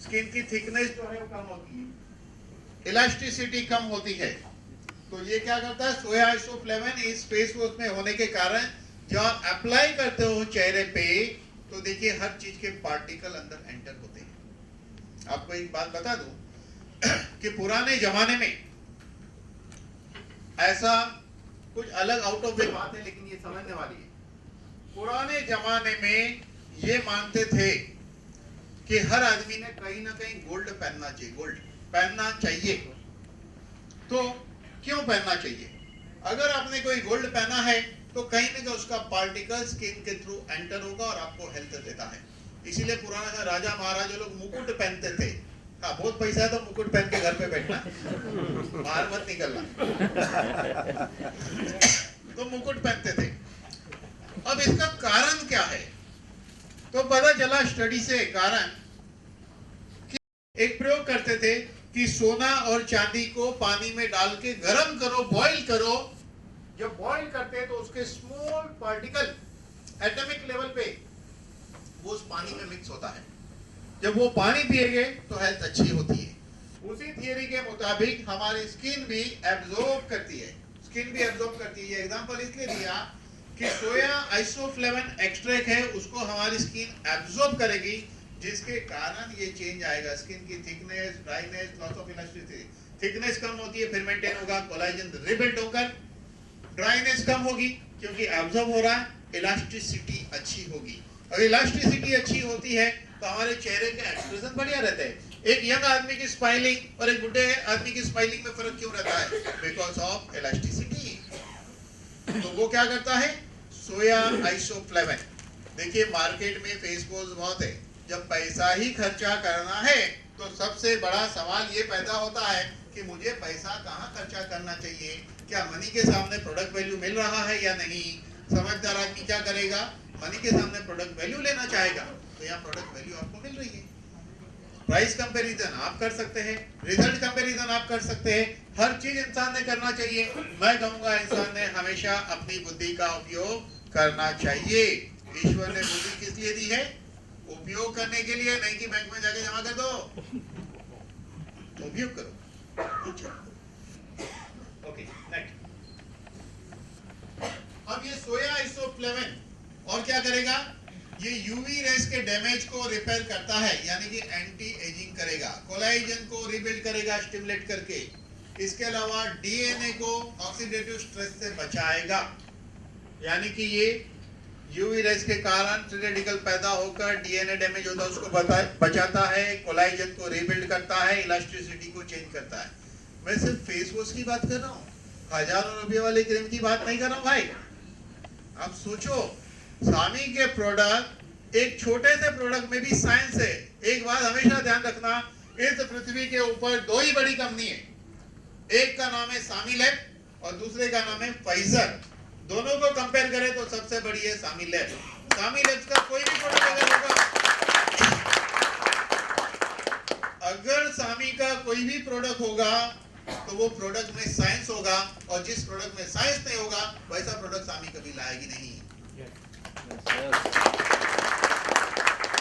स्किन की थिकनेस जो है वो कम होती है, इलास्टिसिटी कम होती है। तो ये क्या करता है, सोया आइसोफ्लेविन इस फेस वॉश में होने के कारण जब आप अप्लाई करते हो चेहरे पे तो देखिए हर चीज के पार्टिकल अंदर एंटर होते हैं। आपको एक बात बता दूं कि पुराने जमाने में ऐसा कुछ अलग आउट ऑफ वे बात है लेकिन ये समझने वाली है। पुराने जमाने में ये मानते थे कि हर आदमी ने कहीं ना कहीं गोल्ड पहनना चाहिए, गोल्ड पहनना चाहिए। तो क्यों पहनना चाहिए? अगर आपने कोई गोल्ड पहना है तो कहीं ना कहीं उसका पार्टिकल स्किन के थ्रू एंटर होगा और आपको हेल्थ देता है। इसीलिए पुराना में राजा महाराजा लोग मुकुट पहनते थे। हाँ, बहुत पैसा है तो मुकुट पहन के घर पे बैठना, बाहर मत निकलना। तो मुकुट पहनते थे। अब इसका कारण क्या है? तो पता चला स्टडी से कारण कि एक प्रयोग करते थे कि सोना और चांदी को पानी में डाल के गर्म करो, बॉईल करो। जब बॉईल करते हैं तो उसके स्मॉल पार्टिकल एटॉमिक लेवल पे वो उस पानी में मिक्स होता है। जब वो पानी पिएंगे तो हेल्थ अच्छी होती है। उसी थियरी के मुताबिक हमारी स्किन भी एब्जॉर्ब करती है। स्किन भी एब्जॉर्ब करती है। ये एग्जांपल इसलिए दिया कि सोया आइसोफ्लेवन एक्सट्रैक्ट है, उसको हमारी स्किन एब्जॉर्ब करेगी, जिसके कारण ये चेंज आएगा। स्किन की thickness, dryness, loss of elasticity. Thickness कम होती है फिर मेंटेन होगा, कोलेजन रिबिल्ड होकर। ड्राइनेस कम होगी क्योंकि एब्जॉर्ब हो रहा है, इलास्टिसिटी अच्छी होगी। और इलास्टिसिटी अच्छी होती है तो हमारे चेहरे का एक्सप्रेशन बढ़िया रहता है। एक यंग आदमी की स्माइलिंग और एक बुढ़े आदमी की स्माइलिंग में फर्क क्यों रहता है? Because of elasticity. तो वो क्या करता है? सोया आइसोफ्लेवन। देखिए मार्केट में फेस वॉश बहुत है। जब पैसा ही खर्चा करना है तो सबसे बड़ा सवाल ये पैदा होता है कि मुझे पैसा कहाँ खर्चा करना चाहिए, क्या मनी के सामने प्रोडक्ट वैल्यू मिल रहा है या नहीं। समझदार आदमी क्या करेगा? मनी के सामने प्रोडक्ट वैल्यू लेना चाहेगा। तो यहाँ प्रोडक्ट वैल्यू आपको मिल रही है। प्राइस कंपैरिजन आप कर सकते हैं, रिजल्ट कंपैरिजन आप कर सकते हैं। हर चीज इंसान ने करना चाहिए। मैं कहूंगा इंसान ने हमेशा अपनी बुद्धि का उपयोग करना चाहिए। ईश्वर ने बुद्धि किस लिए दी है? उपयोग करने के लिए, नहीं कि बैंक में जाके जमा कर दो। उपयोग करो। Okay, next. अब ये सोया आइसोफ्लेवन और क्या करेगा? ये यूवी रेस के डैमेज को रिपेयर करता है, यानी कि एंटी एजिंग करेगा, कोलाजन को रिबिल्ड करेगा स्टिमुलेट करके। इसके अलावा डीएनए को ऑक्सीडेटिव स्ट्रेस से बचाएगा, यानी कि ये यूवी रेस के कारण फ्री रेडिकल पैदा होकर डीएनए डैमेज होता है उसको बचाता है, कोलाजन को रिबिल्ड करता है, इलास्टिसिटी को चेंज करता है। मैं सिर्फ फेस वॉश की बात कर रहा हूँ, हजारों रुपए वाली क्रीम की बात नहीं कर रहा हूँ भाई। आप सोचो, स्वामी के प्रोडक्ट, एक छोटे से प्रोडक्ट में भी साइंस है। एक बात हमेशा ध्यान रखना, इस पृथ्वी के ऊपर दो ही बड़ी कंपनी है। एक का नाम है सामी लैब और दूसरे का नाम है फाइजर। दोनों को कंपेयर करें तो सबसे बड़ी है सामी लैब। सामी लैब का कोई भी प्रोडक्ट अगर होगा, अगर सामी का कोई भी प्रोडक्ट होगा तो वो प्रोडक्ट में साइंस होगा, और जिस प्रोडक्ट में साइंस नहीं होगा वैसा प्रोडक्ट सामी कभी लाएगी नहीं।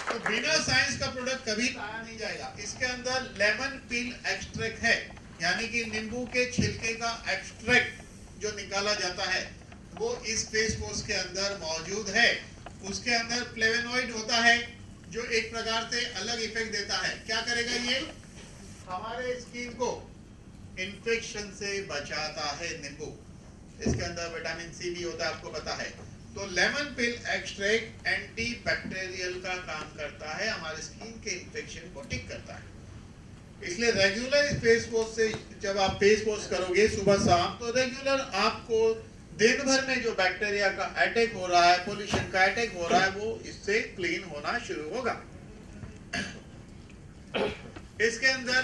तो बिना साइंस का प्रोडक्ट कभी लाया नहीं जाएगा। इसके अंदर लेमन पील एक्सट्रैक्ट है, यानी कि नींबू के छिलके का एक्सट्रैक्ट जो निकाला जाता है वो इस फेस वॉश के अंदर मौजूद है। उसके अंदर फ्लेवोनॉइड होता है जो एक प्रकार से अलग इफेक्ट देता है। क्या करेगा ये? हमारे स्किन को इन्फेक्शन से बचाता है नींबू। इसके अंदर विटामिन सी भी होता है, आपको पता है। तो लेमन पिल एक्सट्रैक्ट एंटी बैक्टीरियल का काम करता है, हमारे स्किन के इन्फेक्शन को ठीक करता है। इसलिए रेगुलर फेस वॉश से जब आप फेस वॉश करोगे सुबह शाम, तो रेगुलर आपको दिन भर में जो बैक्टीरिया का अटैक हो रहा है, पोल्यूशन का अटैक हो रहा है, वो इससे क्लीन होना शुरू होगा। इसके अंदर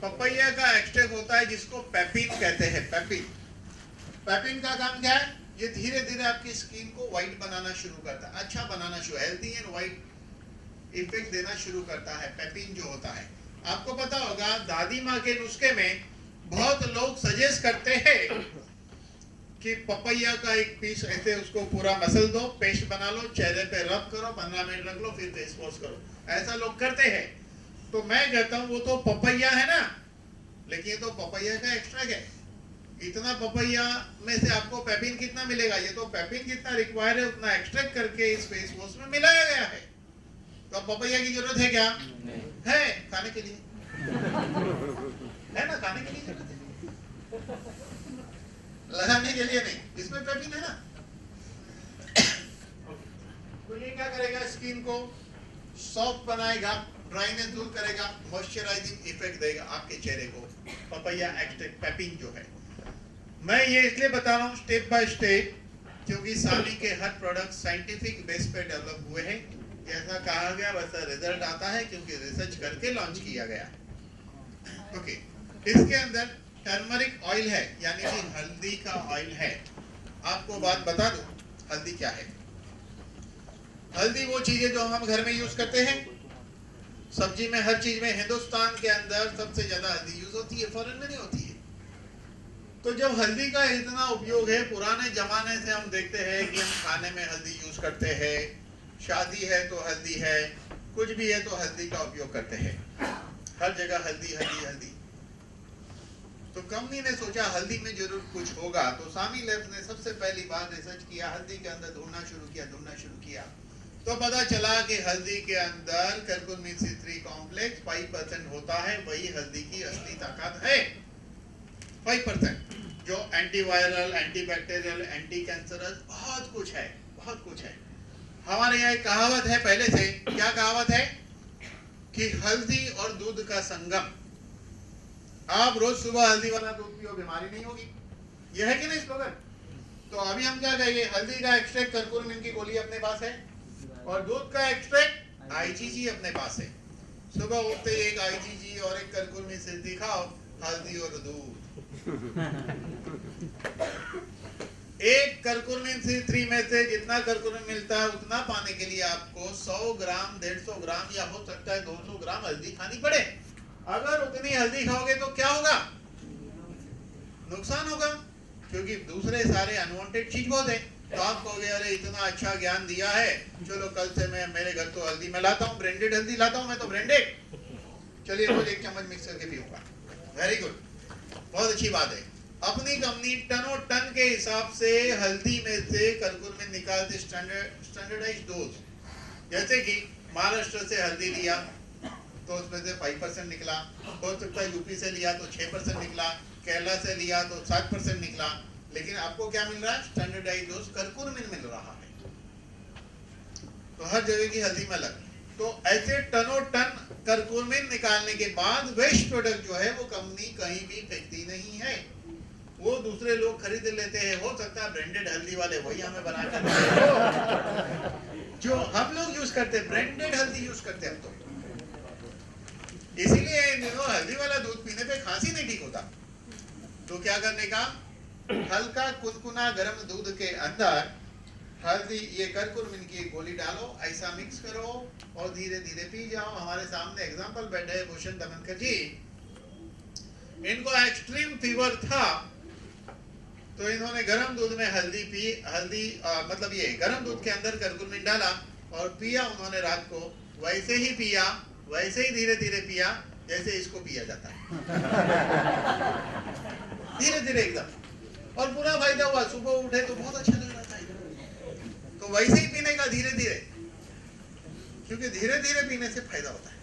पपैया का एक्सट्रैक्ट होता है जिसको पेपिन कहते हैं। पेपिन का काम क्या है? ये धीरे धीरे आपकी स्किन को व्हाइट बनाना शुरू करता है, अच्छा बनाना शुरू, हेल्दी एंड व्हाइट इफेक्ट देना शुरू करता है पेपिन जो होता है। आपको पता होगा दादी माँ के नुस्खे में बहुत लोग सजेस्ट करते हैं कि पपैया का एक पीस ऐसे उसको पूरा मसल दो, पेस्ट बना लो, चेहरे पे रब करो, 15 मिनट रख लो, फिर फेस वॉश करो। ऐसा लोग करते हैं। तो मैं कहता हूं वो तो पपैया है ना, लेकिन ये तो पपैया का एक्सट्रैक्ट है। इतना पपैया में से आपको पेपिन कितना मिलेगा? ये तो पेपिन जितना रिक्वायर है उतना एक्सट्रैक्ट करके इस फेस वॉश में मिलाया गया है। तो पपैया की जरूरत है क्या? है, खाने के लिए है ना, खाने के लिए जरूरत है, लगाने के लिए नहीं। इसमें पेपिन है ना। तो ये क्या करेगा? स्किन को सॉफ्ट बनाएगा, ड्राइनेस दूर करेगा, मॉइस्चराइजिंग इफेक्ट देगा आपके चेहरे को। पपैया एक्सट्रैक्ट पेपिन जो है, मैं ये इसलिए बता रहा हूँ स्टेप बाय स्टेप क्योंकि सामी के हर प्रोडक्ट साइंटिफिक बेस पे डेवलप हुए हैं, जैसा कहा गया वैसा रिजल्ट आता है क्योंकि रिसर्च करके लॉन्च किया गया। ओके, इसके अंदर टर्मरिक ऑयल है, यानी कि हल्दी का ऑयल है। आपको बात बता दूं, हल्दी क्या है? हल्दी वो चीजें जो हम घर में यूज करते हैं, सब्जी में, हर चीज में। हिंदुस्तान के अंदर सबसे ज्यादा हल्दी यूज होती है, फॉरेन में नहीं होती है। तो जब हल्दी का इतना उपयोग है, पुराने जमाने से हम देखते हैं कि हम खाने में हल्दी यूज करते हैं, शादी है तो हल्दी है, कुछ भी है तो हल्दी का उपयोग करते हैं, हर जगह हल्दी हल्दी हल्दी। तो कंपनी ने सोचा हल्दी में जरूर कुछ होगा, तो सामी लैब्स ने सबसे पहली बार रिसर्च किया, हल्दी के अंदर ढूंढना शुरू किया। तो पता चला कि हल्दी के अंदर करकुमिन C3 कॉम्प्लेक्स 5% होता है, वही हल्दी की असली ताकत है। 5% जो एंटीवायरल, एंटीबैक्टीरियल, एंटी कैंसरस, बहुत कुछ है, बहुत कुछ है। हमारे यहाँ एक कहावत है पहले से, क्या कहावत है? कि हल्दी और दूध का संगम। आप रोज सुबह हल्दी वाला दूध पियो, बीमारी नहीं होगी। यह है कि नहीं स्लोगन? तो अभी हम क्या कहेंगे? हल्दी का एक्सट्रैक्ट, करकुमिन की गोली अपने पास है, और दूध का एक्सट्रैक्ट IgG अपने पास है। सुबह उठते ही एक IgG और एक करकुमिन C3 खाओ, हल्दी और दूध। एक करकुमिन C3 में से जितना करकुमिन मिलता है, उतना पाने के लिए आपको 100 ग्राम, 150 ग्राम या हो सकता है 200 ग्राम हल्दी खानी पड़े। अगर उतनी हल्दी खाओगे तो क्या होगा? नुकसान होगा, क्योंकि दूसरे सारे अनवांटेड चीज बहुत है। तो आप कहोगे अरे इतना अच्छा ज्ञान दिया है, चलो कल से मैं मेरे घर तो हल्दी में लाता हूँ, ब्रांडेड हल्दी लाता हूँ, मैं तो ब्रांडेड, चलिए रोज 1 चम्मच मिक्स करके पीऊंगा। वेरी गुड, बहुत अच्छी बात है। अपनी कंपनी टनों टन के हिसाब से हल्दी में से करकुमिन निकालते, स्टैंडर्डाइज्ड डोज। जैसे कि महाराष्ट्र से हल्दी लिया तो उसमें से 5% निकला, हो सकता है यूपी से लिया तो 6% निकला, केरला से लिया तो 7% निकला, लेकिन आपको क्या मिल रहा है? स्टैंडर्डाइज्ड डोज करकुमिन मिल रहा है। तो हर जगह की हल्दी में अलग। तो ऐसे टनों टन करकुमिन निकालने के बाद वेस्ट प्रोडक्ट जो है वो कंपनी कहीं भी फेंकती नहीं है, वो दूसरे लोग खरीद लेते हैं। हो सकता है ब्रांडेड हल्दी वाले वही हमें बना कर जो हम लोग यूज करते हैं, ब्रांडेड हल्दी यूज करते हैं हम तो। इसीलिए हल्दी वाला दूध पीने पे खांसी नहीं ठीक होता। तो क्या करने का? हल्का कुनकुना गर्म दूध के अंदर हल्दी, ये करकुमिन की गोली डालो, ऐसा मिक्स करो और धीरे धीरे पी जाओ। हमारे सामने एग्जांपल बैठे हैं भूषण दमनकर जी, इनको एक्सट्रीम फीवर था, तो इन्होंने गर्म दूध में हल्दी पी, मतलब ये गर्म दूध के अंदर करकुमिन डाला और पिया उन्होंने रात को। वैसे ही पिया, वैसे ही धीरे धीरे पिया जैसे इसको पिया जाता है, धीरे धीरे एकदम, और पूरा फायदा हुआ। सुबह उठे तो बहुत अच्छा लग रहा था। तो वैसे ही पीने का, धीरे धीरे, क्योंकि धीरे धीरे पीने से फायदा होता है।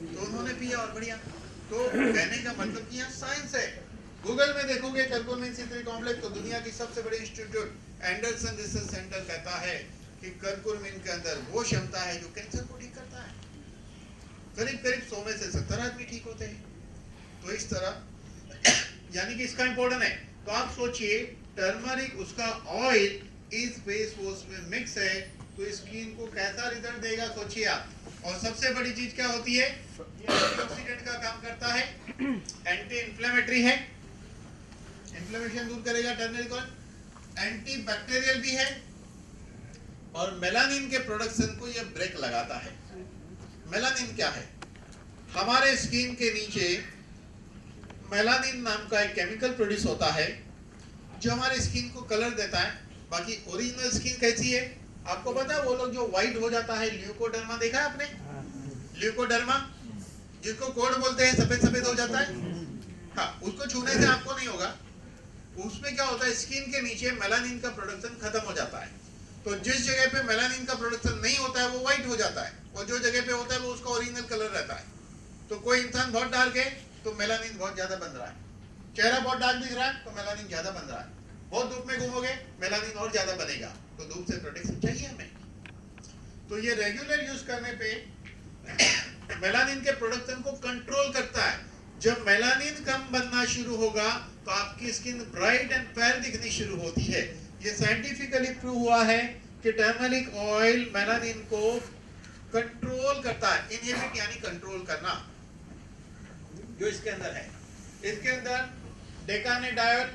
तो उन्होंने पिया और बढ़िया। तो कहने का मतलब कि यहाँ साइंस है। गूगल में देखोगे करकुमिन C3 कॉम्प्लेक्स, तो दुनिया की सबसे बड़ी इंस्टीट्यूट एंडरसन रिसर्च सेंटर कहता है कि करकुमिन के अंदर वो क्षमता है जो कैंसर को ठीक करता है। करीब करीब 100 में से 70 आदमी ठीक होते हैं। तो इस तरह यानी कि इसका इंपॉर्टेंट है। तो आप सोचिए, टर्मरिक उसका ऑयल इस फेस वॉश में मिक्स है, तो स्किन को कैसा रिजल्ट देगा सोचिए आप। और सबसे बड़ी चीज क्या होती है? एंटीऑक्सीडेंट का काम करता है, एंटी इंफ्लेमेटरी है, इन्फ्लेमेशन दूर करेगा टर्मरिक ऑयल, एंटी बैक्टीरियल भी है, और मेलानिन के प्रोडक्शन को यह ब्रेक लगाता है। मेलानिन क्या है? हमारे स्किन के नीचे मेलानिन नाम का एक केमिकल प्रोड्यूस होता है जो हमारे स्किन को कलर देता है। बाकी ओरिजिनल स्किन कैसी है आपको पता है? वो लोग जो व्हाइट हो जाता है, ल्यूकोडर्मा देखा है आपने? ल्यूकोडर्मा जिसको कोड बोलते हैं, सफेद सफेद हो जाता है। हाँ, उसको छूने से आपको नहीं होगा। उसमें क्या होता है? स्किन के नीचे मेलानिन का प्रोडक्शन खत्म हो जाता है। तो जिस जगह पे मेलानिन का प्रोडक्शन नहीं होता है वो व्हाइट हो जाता है, और जो जगह पे होता है वो उसका ओरिजिनल कलर रहता है। तो कोई इंसान बहुत डार्क है तो मेलानिन बहुत ज्यादा बन रहा है, चेहरा बहुत डार्क दिख रहा है तो मेलानिन ज्यादा बन रहा है, बहुत धूप में घूमोगे मेलानिन और ज्यादा बनेगा। तो धूप से प्रोटेक्शन चाहिए हमें। तो ये रेगुलर यूज करने पे मेलानिन के प्रोडक्शन को कंट्रोल करता है। जब मेलानिन कम बनना शुरू होगा तो आपकी स्किन ब्राइट एंड फेयर दिखनी शुरू होती है। ये साइंटिफिकली प्रूव हुआ है कि टर्मरिक ऑयल मेलानिन को कंट्रोल करता है, इनहिबिट यानी कंट्रोल करना, जो इसके अंदर है। इसके अंदर डेकानेडायोल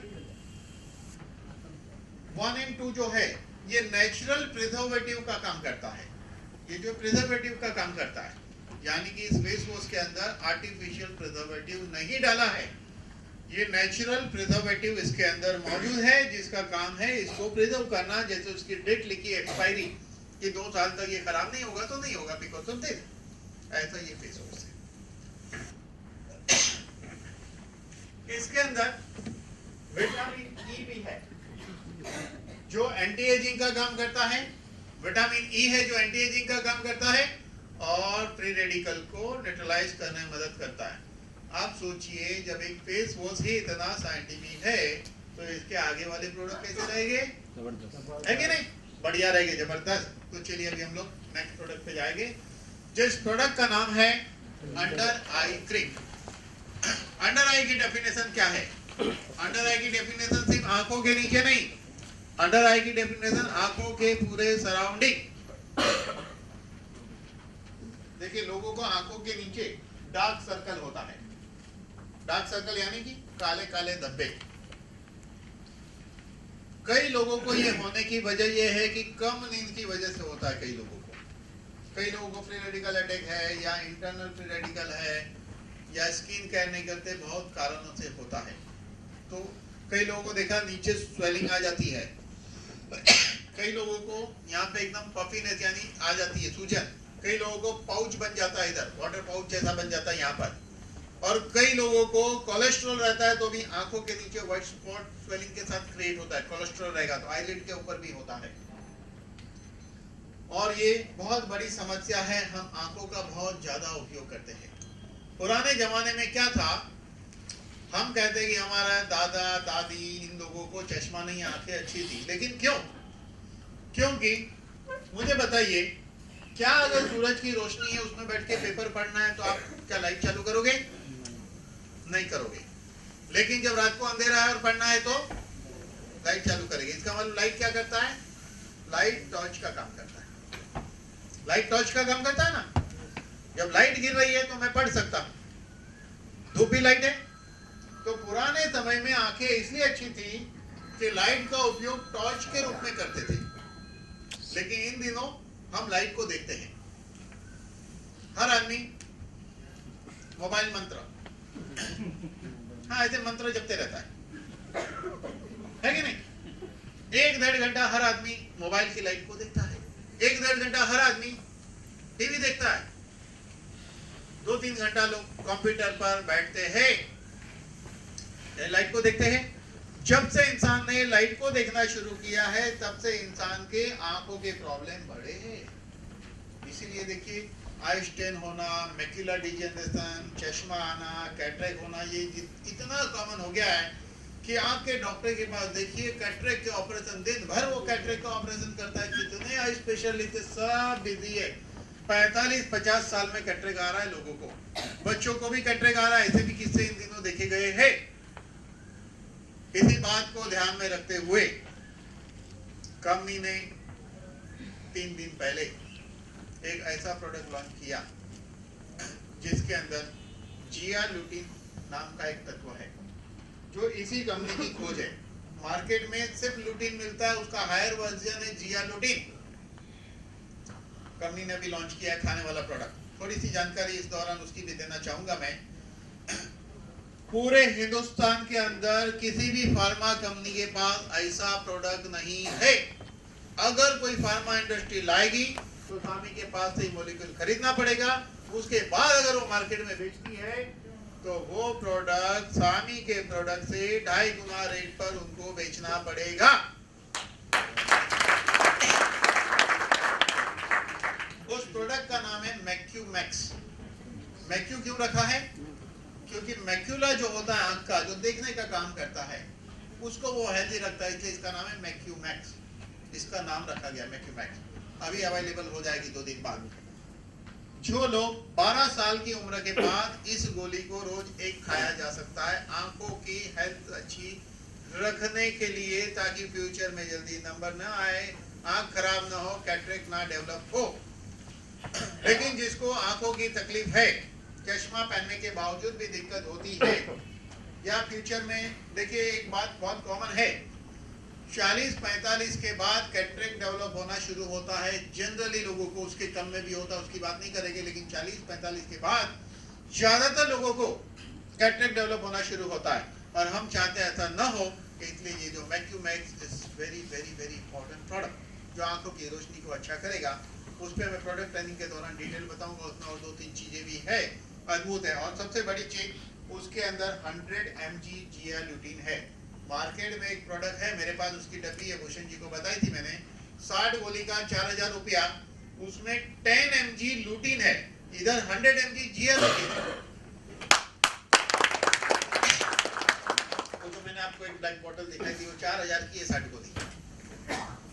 1 and 2 जो है ये नेचुरल प्रिजर्वेटिव का काम करता है। ये जो प्रिजर्वेटिव का काम करता है यानी कि इस फेस वॉश के अंदर आर्टिफिशियल प्रिजर्वेटिव नहीं डाला है, ये नेचुरल प्रिजर्वेटिव इसके अंदर मौजूद है जिसका काम है इसको प्रिजर्व करना। जैसे उसकी डेट लिखी एक्सपायरी कि 2 साल तक ये खराब नहीं होगा तो नहीं होगा बिकॉज ऑफ दिस, ऐसा ये फेस वॉश है। इसके अंदर विटामिन ई भी है जो एंटी एजिंग का काम करता है, विटामिन ई है जो एंटी एजिंग का काम करता है और फ्री रेडिकल को न्यूट्रलाइज करने में मदद करता है। आप सोचिए जब एक फेस वॉश ही इतना साइंटिफिक है तो इसके आगे वाले प्रोडक्ट कैसे रहेंगे, है कि नहीं? बढ़िया रहेंगे, जबरदस्त। तो चलिए अभी हम लोग नेक्स्ट प्रोडक्ट पे जाएंगे जिस प्रोडक्ट का नाम है अंडर आई क्रीम। अंडर आई की डेफिनेशन क्या है? अंडर आई की डेफिनेशन सिर्फ आंखों के नीचे नहीं, अंडर आई की डेफिनेशन आंखों के पूरे सराउंडिंग। देखिए लोगों को आंखों के नीचे डार्क सर्कल होता है, डार्क सर्कल यानी कि काले काले धब्बे। कई लोगों को ये होने की वजह ये है कि कम नींद की वजह से होता है। कई लोगों को फ्री रेडिकल अटैक है या इंटरनल फ्री रेडिकल है या स्किन केयर नहीं करते, बहुत कारणों से होता है। तो कई लोगों को देखा नीचे स्वेलिंग आ जाती है, कई लोगों को यहाँ पे एकदम पफीनेस यानी आ जाती है सूजन, कई लोगों को पाउच बन जाता है, इधर वाटर पाउच जैसा बन जाता है यहाँ पर, और कई लोगों को कोलेस्ट्रॉल रहता है तो भी आंखों के नीचे व्हाइट स्पॉट स्वेलिंग के साथ क्रिएट होता है। कोलेस्ट्रॉल रहेगा तो आईलिड के ऊपर भी होता है और ये बहुत बड़ी समस्या है। हम आंखों का बहुत ज्यादा उपयोग करते हैं। पुराने जमाने में क्या था, हम कहते हैं कि हमारा दादा दादी इन लोगों को चश्मा नहीं, आंखें अच्छी थी, लेकिन क्यों? क्योंकि मुझे बताइए क्या अगर सूरज की रोशनी है उसमें बैठ के पेपर पढ़ना है तो आप क्या लाइट चालू करोगे? नहीं करोगे। लेकिन जब रात को अंधेरा है और पढ़ना है तो लाइट चालू करेंगे। इसका मतलब लाइट क्या करता है? लाइट टॉर्च का काम करता है। लाइट टॉर्च का काम करता है ना। जब लाइट गिर रही है तो मैं पढ़ सकता हूं, धूप भी लाइट है। तो पुराने समय में आंखें इसलिए अच्छी थी कि लाइट का उपयोग टॉर्च के रूप में करते थे, लेकिन इन दिनों हम लाइट को देखते हैं। हर आदमी मोबाइल मंत्र, हाँ ऐसे मंत्र जपते रहता है कि नहीं? 1-1.5 घंटा हर आदमी मोबाइल की लाइट को देखता है, 1-1.5 घंटा हर आदमी टीवी देखता है, 2-3 घंटा लोग कंप्यूटर पर बैठते हैं, लाइट को देखते हैं। जब से इंसान ने लाइट को देखना शुरू किया है तब से इंसान के आंखों के प्रॉब्लम बढ़े हैं। इसीलिए देखिए आई स्ट्रेन होना, मैक्युलर डिजेनरेशन, चश्मा आना, कैटरेक्ट होना, ये इतना कॉमन हो गया है कि आंख के डॉक्टर के पास देखिए कैटरेक्ट के ऑपरेशन, दिन भर वो कैटरेक्ट का ऑपरेशन करता है। कितने आई स्पेशलिस्ट सब बिजी है। 45-50 साल में कैटरेक्ट आ रहा है लोगों को, बच्चों को भी कैटरेक्ट आ रहा है। ऐसे भी किस्से इन दिनों देखे गए हैं। इसी बात को ध्यान में रखते हुए कंपनी ने 3 दिन पहले एक ऐसा प्रोडक्ट लॉन्च किया जिसके अंदर जियालुटिन नाम का एक तत्व है जो इसी कंपनी की खोज है। मार्केट में सिर्फ लुटिन मिलता है, उसका हायर वर्जन है जियालुटिन। कंपनी ने भी लॉन्च किया है खाने वाला प्रोडक्ट। थोड़ी सी जानकारी इस दौरान उसकी भी देना चाहूंगा मैं। पूरे हिंदुस्तान के अंदर किसी भी फार्मा कंपनी के पास ऐसा प्रोडक्ट नहीं है। अगर कोई फार्मा इंडस्ट्री लाएगी तो स्वामी के पास से मॉलिक्यूल खरीदना पड़ेगा, उसके बाद अगर वो मार्केट में बेचती है तो वो प्रोडक्ट स्वामी के प्रोडक्ट से 2.5 गुना रेट पर उनको बेचना पड़ेगा। उस प्रोडक्ट का नाम है मैक्यूमैक्स। मैक्यू क्यों रखा है? क्योंकि मैक्यूला जो होता है आंख का, जो देखने का काम करता है, उसको वो हेल्दी रखता है, इसलिए इसका नाम है मैक्यूमैक्स। इसका नाम रखा गया मैक्यूमैक्स। अभी अवेलेबल हो जाएगी 2 दिन बाद। जो लोग 12 साल की उम्र के बाद इस गोली को रोज एक खाया जा सकता है आंखों की हेल्थ अच्छी रखने के लिए, ताकि फ्यूचर में जल्दी नंबर ना आए, आंख खराब ना हो, कैटरेक्ट ना डेवलप हो। लेकिन जिसको आंखों की तकलीफ है, चश्मा पहनने के बावजूद भी दिक्कत होती है, या फ्यूचर में देखिए एक बात बहुत कॉमन है, 40-45 के बाद कैटरेक्ट डेवलप होना शुरू होता है जनरली लोगों को, उसके कम में भी होता है, उसकी बात नहीं करेंगे, लेकिन 40-45 के बाद ज्यादातर लोगों को कैटरेक्ट डेवलप होना शुरू होता है। और हम चाहते हैं ऐसा न हो, इसलिए ये जो Macumax is very very very important product जो आंखों की रोशनी को अच्छा करेगा। उस पर मैं प्रोडक्ट ट्रेनिंग के दौरान डिटेल बताऊंगा, उसमें और 2-3 चीजें भी है, अद्भुत है। और सबसे बड़ी चीज उसके अंदर 100 mg जिया ल्यूटीन है। मार्केट में एक प्रोडक्ट है, मेरे पास उसकी डब्बी है, भूषण जी को बताई थी मैंने, 60 गोली का 4000 रुपया, उसमें 10 mg ल्यूटीन है, इधर 100 mg जिया ल्यूटीन है। तो मैंने आपको एक ब्लैक बॉटल दिखाई थी, वो 4000 की है 60 गोली।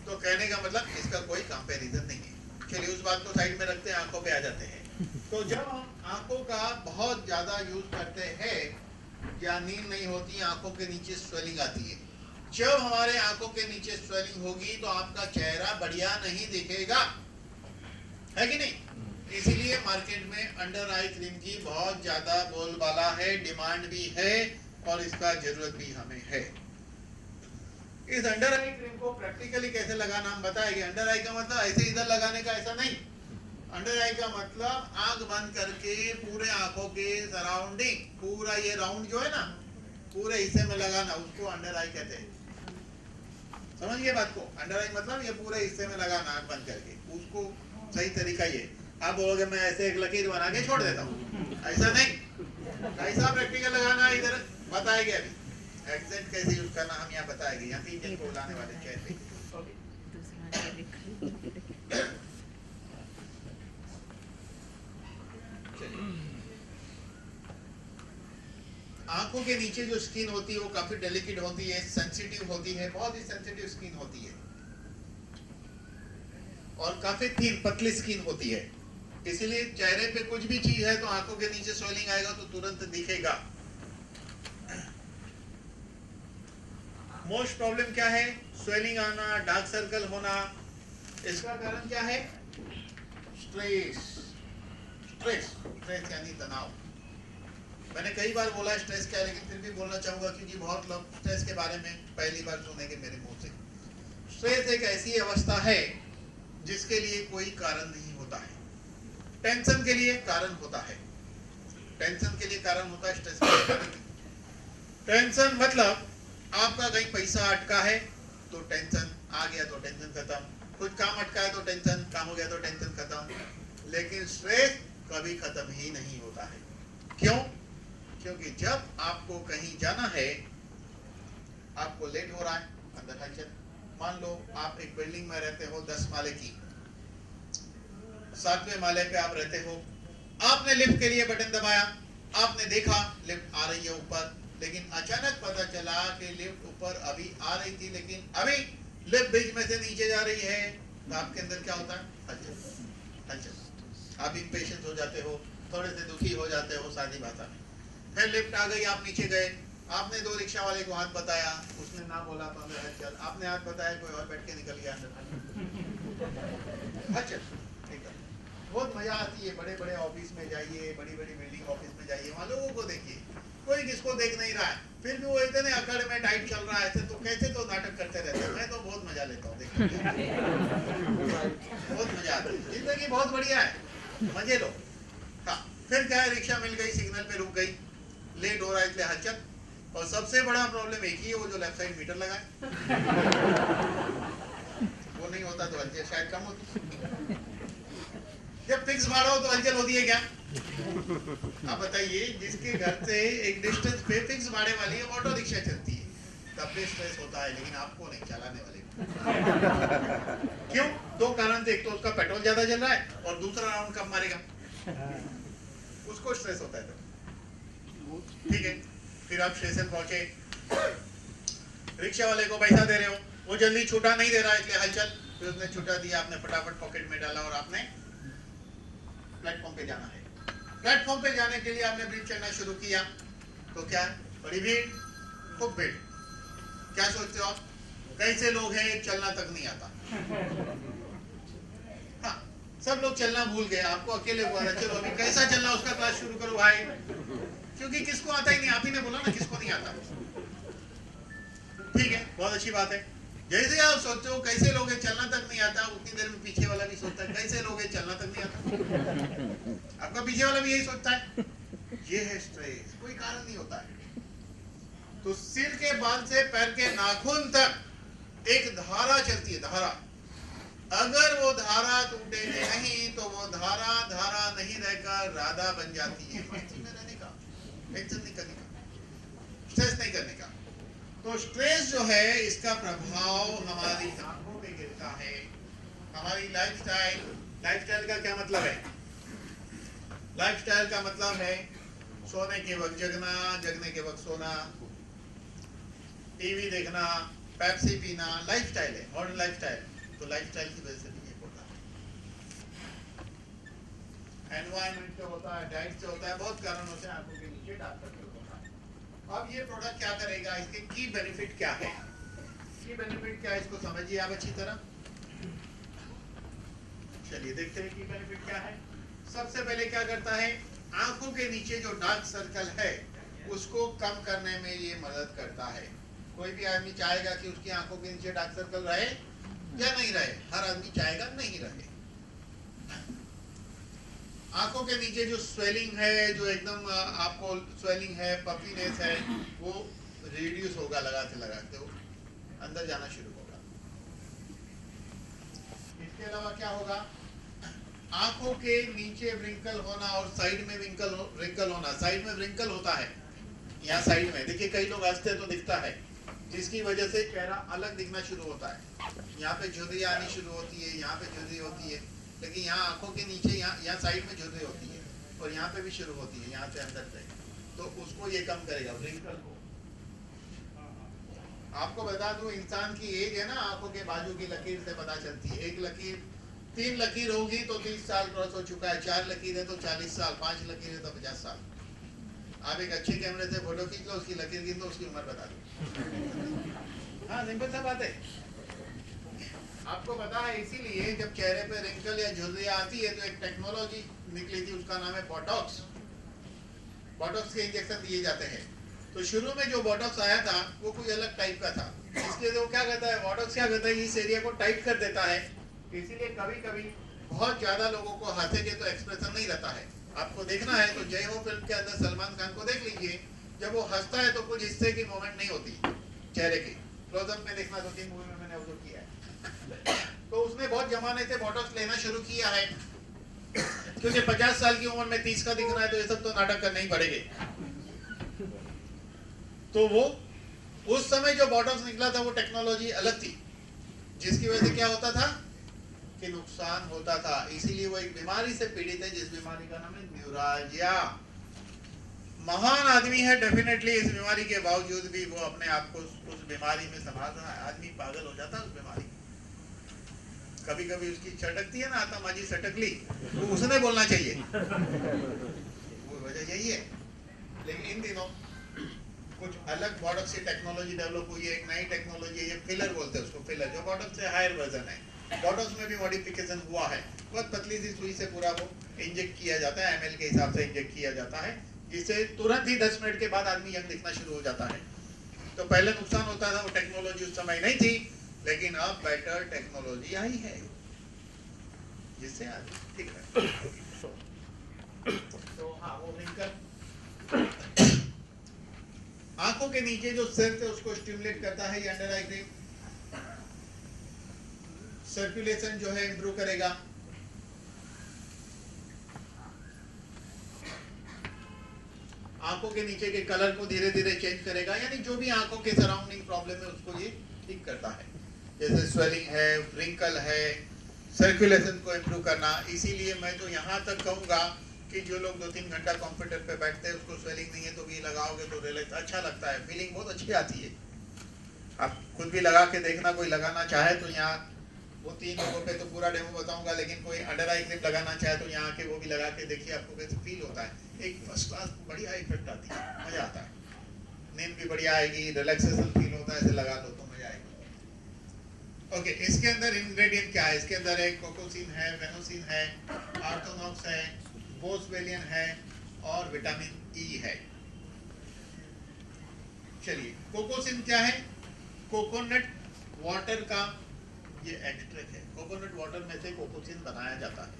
तो कहने का मतलब इसका कोई कंपैरिजन नहीं है। चलिए उस बात को साइड में रखते हैं, आंखों पे आ जाते हैं। तो जब हम आंखों का बहुत ज्यादा यूज करते हैं या नींद नहीं होती, आंखों के नीचे स्वेलिंग आती है। जब हमारे आंखों के नीचे स्वेलिंग होगी तो आपका चेहरा बढ़िया नहीं दिखेगा, है कि नहीं? इसीलिए मार्केट में अंडर आई क्रीम की बहुत ज्यादा बोलबाला है, डिमांड भी है और इसका जरूरत भी हमें है। इस अंडर आई क्रीम को प्रैक्टिकली कैसे लगाना हम बताएंगे। अंडर आई का मतलब ऐसे इधर लगाने का ऐसा नहीं, अंडर आई का मतलब आंख बंद करके पूरे आंखों के सराउंडिंग, पूरा ये राउंड जो है ना, पूरे हिस्से में लगाना, उसको अंडर आई कहते हैं। समझ गए बात को? अंडर आई मतलब ये पूरे हिस्से में लगाना आंख बंद करके, उसको सही तरीका ये। आप बोलोगे मैं ऐसे एक लकीर बना के छोड़ देता हूँ, ऐसा नहीं। ऐसा प्रैक्टिकल लगाना इधर बताएंगे, अभी एग्जैक्ट कैसे यूज करना हम यहाँ बताएंगे। यहाँ 3 जन को बुलाने वाले चेयर पे। आंखों के नीचे जो स्किन होती है वो काफी डेलिकेट होती है, सेंसिटिव होती है, बहुत ही सेंसिटिव स्किन होती है और काफी थिन पतली स्किन होती है। इसीलिए चेहरे पे कुछ भी चीज है तो आंखों के नीचे स्वेलिंग आएगा तो तुरंत दिखेगा। मोस्ट प्रॉब्लम क्या है? स्वेलिंग आना, डार्क सर्कल होना। इसका कारण क्या है? स्ट्रेस। स्ट्रेस स्ट्रेस यानी तनाव। मैंने कई बार बोला स्ट्रेस क्या है, लेकिन फिर भी बोलना चाहूंगा क्योंकि बहुत लोग स्ट्रेस के बारे में पहली बार सुनेंगे मेरे मुंह से। स्ट्रेस एक ऐसी अवस्था है जिसके लिए कोई कारण नहीं होता है। टेंशन के लिए कारण होता है, टेंशन के लिए कारण होता है, स्ट्रेस के लिए कारण नहीं। टेंशन मतलब आपका कहीं पैसा अटका है तो टेंशन आ गया तो टेंशन खत्म, कुछ काम अटका है तो टेंशन, काम हो गया तो टेंशन खत्म। लेकिन स्ट्रेस कभी खत्म ही नहीं होता है। क्यों? क्योंकि जब आपको कहीं जाना है, आपको लेट हो रहा है, अंदर हलचल। मान लो आप एक बिल्डिंग में रहते हो 10 माले की, 7वें माले पे आप रहते हो, आपने लिफ्ट के लिए बटन दबाया, आपने देखा लिफ्ट आ रही है ऊपर, लेकिन अचानक पता चला कि लिफ्ट ऊपर अभी आ रही थी लेकिन अभी लिफ्ट बीच में से नीचे जा रही है, तो आपके अंदर क्या होता है? हलचल, हलचल। आप इम्पेशेंट हो जाते हो, थोड़े से दुखी हो जाते हो, सादी भाषा में। फिर लिफ्ट आ गई, आप नीचे गए, आपने 2 रिक्शा वाले को हाथ बताया, उसने ना बोला तो अंदर हलचल, आपने हाथ बताया कोई और बैठ के निकल गया अंदर हलचल। बहुत मजा आती है। बड़े बड़े ऑफिस में जाइए, बड़ी बड़ी बिल्डिंग ऑफिस में जाइए, वहाँ लोगों को देखिए, कोई किसको देख नहीं रहा है, फिर भी वो इतने अकड़ में टाइट चल रहा है, ऐसे तो कैसे तो नाटक करते रहते हैं। मैं तो बहुत मजा लेता हूँ देखने में, बहुत मजा आता है। जिंदगी बहुत बढ़िया है, मजे लो। हाँ, फिर क्या है, रिक्शा मिल गई, सिग्नल पे रुक गई, लेट हो रहा है इसलिए हलचल। और सबसे बड़ा प्रॉब्लम एक ही है, वो जो लेफ्ट साइड मीटर लगा है, वो नहीं होता तो हलचल शायद कम होती। जब फिक्स भाड़ा हो तो हलचल होती है क्या? आप बताइए, जिसके घर से एक डिस्टेंस पे फिक्स भाड़े वाली ऑटो रिक्शा चलती है, तब भी स्ट्रेस होता है, लेकिन आपको नहीं, चलाने वाले को। क्यों? 2 कारण से, एक तो उसका पेट्रोल ज्यादा जल रहा है और दूसरा राउंड कब मारेगा, उसको स्ट्रेस होता है। ठीक है, फिर आप स्टेशन पहुंचे, रिक्शा वाले को पैसा दे रहे हो, वो जल्दी छूटा नहीं दे रहा है इसलिए हलचल। फिर उसने छूटा दिया, आपने फटाफट पॉकेट में डाला और आपने प्लेटफॉर्म पे जाना है। प्लेटफॉर्म पे जाने के लिए आपने ब्रिज चढ़ना शुरू किया तो क्या है, बड़ी भीड़, खूब भीड़। क्या सोचते हो आप, कैसे लोग हैं, चलना तक नहीं आता। हाँ, सब लोग चलना भूल गए, आपको अकेले हुआ था, चलो अभी कैसा चलना उसका क्लास शुरू करो भाई, क्योंकि किसको आता ही नहीं, आप ही ने बोला ना किसको नहीं आता। ठीक है, बहुत अच्छी बात है। जैसे आप सोचते हो कैसे लोग हैं, चलना तक नहीं आता, उतनी देर में पीछे वाला भी सोचता है कैसे लोग हैं, चलना तक नहीं आता। आपका पीछे वाला भी यही सोचता है। ये है स्ट्रेस, कोई कारण नहीं होता है। तो सिर के बाल से पैर के नाखून तक एक धारा चलती है, धारा। अगर वो धारा टूटेगी नहीं तो वो धारा धारा नहीं रहकर राधा बन जाती है। मस्ती में रहने का, टेंशन नहीं करने का, स्ट्रेस नहीं करने का। तो स्ट्रेस जो है इसका प्रभाव हमारी आंखों पे गिरता है, हमारी लाइफस्टाइल। लाइफस्टाइल का क्या मतलब है? लाइफस्टाइल का मतलब है सोने के वक्त जगना, जगने के वक्त सोना, टीवी देखना, पेप्सी पीना, लाइफस्टाइल है, मॉडर्न लाइफस्टाइल। तो लाइफस्टाइल की वजह से भी ये होता है, एनवायरनमेंट से होता है, डाइट से होता है, बहुत कारणों से आंखों के नीचे डार्क सर्कल होता है। अब ये प्रोडक्ट क्या करेगा, इसके की बेनिफिट क्या है? की बेनिफिट क्या है इसको समझिए आप अच्छी तरह। चलिए देखते हैं की बेनिफिट क्या है। सबसे पहले क्या करता है, आंखों के नीचे जो डार्क सर्कल है उसको कम करने में ये मदद करता है। कोई भी आदमी चाहेगा कि उसकी आंखों के नीचे डार्क सर्कल रहे या नहीं रहे? हर आदमी चाहेगा नहीं रहे। आंखों के नीचे जो स्वेलिंग है, जो एकदम आपको स्वेलिंग है, पफीनेस है, वो रिड्यूस होगा, लगाते लगाते वो अंदर जाना शुरू होगा। इसके अलावा क्या होगा, आंखों के नीचे व्रिंकल होना और साइड में व्रिंकल होना। साइड में व्रिंकल होता है, यहाँ साइड में देखिए कई लोग हंसते तो दिखता है, जिसकी वजह से चेहरा अलग दिखना शुरू होता है। यहाँ पे झुर्री आनी शुरू होती है, यहाँ पे झुर्री होती है, लेकिन यहाँ आंखों के नीचे यहाँ साइड में झुर्री होती है और यहाँ पे भी शुरू होती है, यहाँ से अंदर पे। तो उसको ये कम करेगा व्रिंकल को। आपको बता दूं, इंसान की एज है ना, आंखों के बाजू की लकीर से पता चलती है। एक लकीर, 3 लकीर होगी तो 30 साल क्रॉस हो चुका है, 4 लकीर है तो 40 साल, 5 लकीर है तो 50 साल। आप एक अच्छे कैमरे से फोटो खींच लो, उसकी लकीर गिन दो, उसकी उम्र बता दो। हाँ, सिंपल सा बात है। आपको पता है, इसीलिए जब चेहरे पे रिंकल या झुर्रियां आती है तो एक टेक्नोलॉजी निकली थी, उसका नाम है बोटॉक्स। बोटॉक्स के इंजेक्शन दिए जाते हैं। तो शुरू में जो बोटॉक्स आया था वो कोई अलग टाइप का था। इसके लिए वो क्या करता है, बोटॉक्स क्या करता है, इस एरिया को टाइट कर देता है। इसीलिए कभी कभी बहुत ज्यादा लोगों को हंसेंगे तो एक्सप्रेशन नहीं रहता है। आपको देखना है तो जय हो फिल्म के अंदर सलमान खान को देख लीजिए, जब वो हंसता है तो कुछ हिस्से की मूवमेंट नहीं होती चेहरे की। क्लोजअप में देखना, 2-3 मूवी में मैंने वो किया है। तो उसने बहुत जमाने से बोटॉक्स लेना शुरू किया है, क्योंकि 50 साल की उम्र में 30 का दिखना है तो ये सब तो नाटक करने ही पड़ेंगे। तो वो उस समय जो बोटॉक्स निकला था वो टेक्नोलॉजी अलग थी, जिसकी वजह से क्या होता था कि नुकसान होता था। इसीलिए वो एक बीमारी से पीड़ित है, जिस बीमारी का नाम है न्यूरालजिया। महान आदमी है डेफिनेटली, इस बीमारी के बावजूद भी वो अपने आप को उस बीमारी में संभाल रहा है। आदमी पागल हो जाता है उस बीमारी। कभी कभी उसकी चटकती है ना, आता माजी सटकली, तो उसने बोलना चाहिए, वो वजह यही है। लेकिन इन दिनों कुछ अलग बोटॉक्स की टेक्नोलॉजी डेवलप हुई है, एक नई टेक्नोलॉजी है, ये फिलर बोलते हैं उसको, फिलर, जो बोटॉक्स से हायर वर्जन है। बोटॉक्स में भी मॉडिफिकेशन हुआ है, बहुत पतली सी सुई से पूरा वो इंजेक्ट किया जाता है, ml के हिसाब से इंजेक्ट किया जाता है, जिससे तुरंत ही 10 मिनट के बाद आदमी यंग दिखना शुरू हो जाता है। तो पहले नुकसान होता था, वो टेक्नोलॉजी उस समय नहीं थी, लेकिन अब बेटर टेक्नोलॉजी आई है जिससे आदमी दिख रहा है। तो हाँ, वो रिंकल आंखों के नीचे जो सेल्स है उसको स्टिमुलेट करता है ये अंडर आई क्रीम। सर्कुलेशन जो है इंप्रूव करेगा। आंखों के नीचे के कलर को धीरे धीरे चेंज करेगा, यानी जो भी आंखों के सराउंडिंग प्रॉब्लम है उसको ये ठीक करता है। जैसे स्वेलिंग है, रिंकल है, सर्कुलेशन को इंप्रूव करना। इसीलिए मैं तो यहाँ तक कहूँगा कि जो लोग 2-3 घंटा कंप्यूटर पे बैठते हैं, उसको स्वेलिंग नहीं है तो भी लगाओगे तो रिलैक्स अच्छा लगता है, फीलिंग बहुत अच्छी आती है। आप खुद भी लगा के देखना, कोई लगाना चाहे तो यहाँ वो 3 लोगों पे तो पूरा डेमो बताऊंगा, लेकिन कोई अंडर आई क्रीम लगाना चाहे तो यहाँ के वो भी लगा के देखिए, आपको कैसे फील होता है। एक फर्स्ट क्लास बढ़िया इफेक्ट आती है, मजा आता है, नींद भी बढ़िया आएगी, रिलैक्सेशन फील होता है, ऐसे लगा लो तो मजा आएगी। ओके, इसके अंदर इंग्रेडिएंट क्या है? इसके अंदर एक कोकोसिन है, वेनोसिन है, आर्थोनॉक्स है, बोसवेलियन है और विटामिन ई है। चलिए, कोकोसिन क्या है? कोकोनट वाटर का ये एक्सट्रैक्ट है। कोकोनट वाटर में से कोकोसिन बनाया जाता है।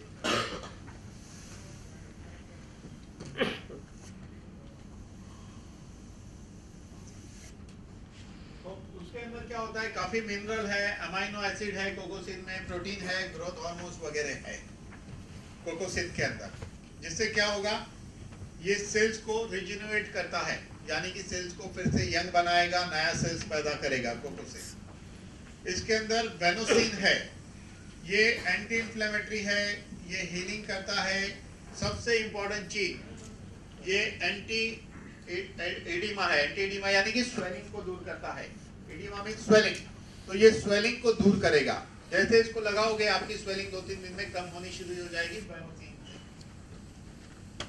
तो उसके अंदर क्या होता है? काफी मिनरल है, अमाइनो एसिड है कोकोसिन में, प्रोटीन है, ग्रोथ हार्मोन्स वगैरह है कोकोसिन के अंदर, जिससे क्या होगा? ये सेल्स को रिजेनरेट करता है, यानी कि सेल्स को फिर से यंग बनाएगा, नया सेल्स पैदा करेगा कोकोसिन। इसके अंदर वेनोसिन है, ये एंटी इंफ्लेमेटरी है, ये हीलिंग करता है। सबसे इंपॉर्टेंट चीज, ये एंटी एडिमा है। एंटी एडिमा यानी कि स्वेलिंग को दूर करता है। एडिमा मीन स्वेलिंग, तो ये स्वेलिंग को दूर करेगा। जैसे इसको लगाओगे, आपकी स्वेलिंग 2-3 दिन में कम होनी शुरू हो जाएगी।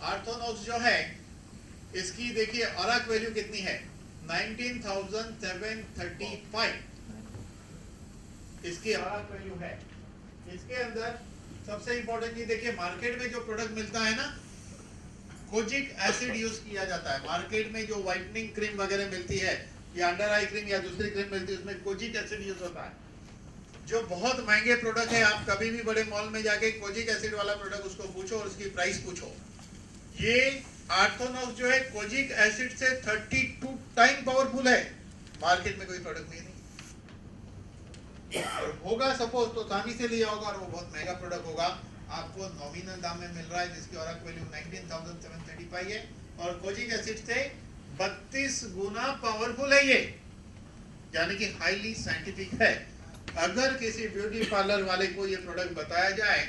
आर्थोनॉक्स जो है, इसकी देखिए ऑरक वैल्यू कितनी है? 19,735 इसकी ऑरक वैल्यू है। इसके अंदर सबसे इंपॉर्टेंट ये देखिए, मार्केट में जो प्रोडक्ट मिलता है ना, कोजिक एसिड यूज किया जाता है। मार्केट में जो व्हाइटनिंग क्रीम वगैरह मिलती है, या अंडर आई क्रीम या दूसरी क्रीम मिलती है, उसमें कोजिक एसिड यूज होता है। जो बहुत महंगे प्रोडक्ट है, आप कभी भी बड़े मॉल में जाके कोजिक एसिड वाला प्रोडक्ट उसको पूछो और उसकी प्राइस पूछो। ये आर्थोनॉक्स जो है, कोजिक एसिड से 32 टाइम पावरफुल है। मार्केट में कोई प्रोडक्ट नहीं और होगा सपोज तो सामी से लिया होगा, और वो बहुत महंगा प्रोडक्ट होगा, आपको नॉमिनल दाम में मिल रहा है, जिसकी ऑरक वैल्यू 19,735 है, और कोजिक एसिड से 32 गुना पावरफुल है ये, यानी कि हाईली साइंटिफिक है। अगर किसी ब्यूटी पार्लर वाले को ये प्रोडक्ट बताया जाए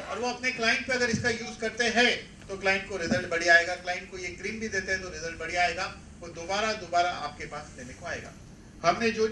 और वो अपने क्लाइंट पे अगर इसका यूज करते हैं, तो क्लाइंट को रिजल्ट बढ़िया आएगा। क्लाइंट को ये क्रीम भी देते हैं तो रिजल्ट बढ़िया आएगा, वो दोबारा आपके पास लेने को आएगा। हमने जो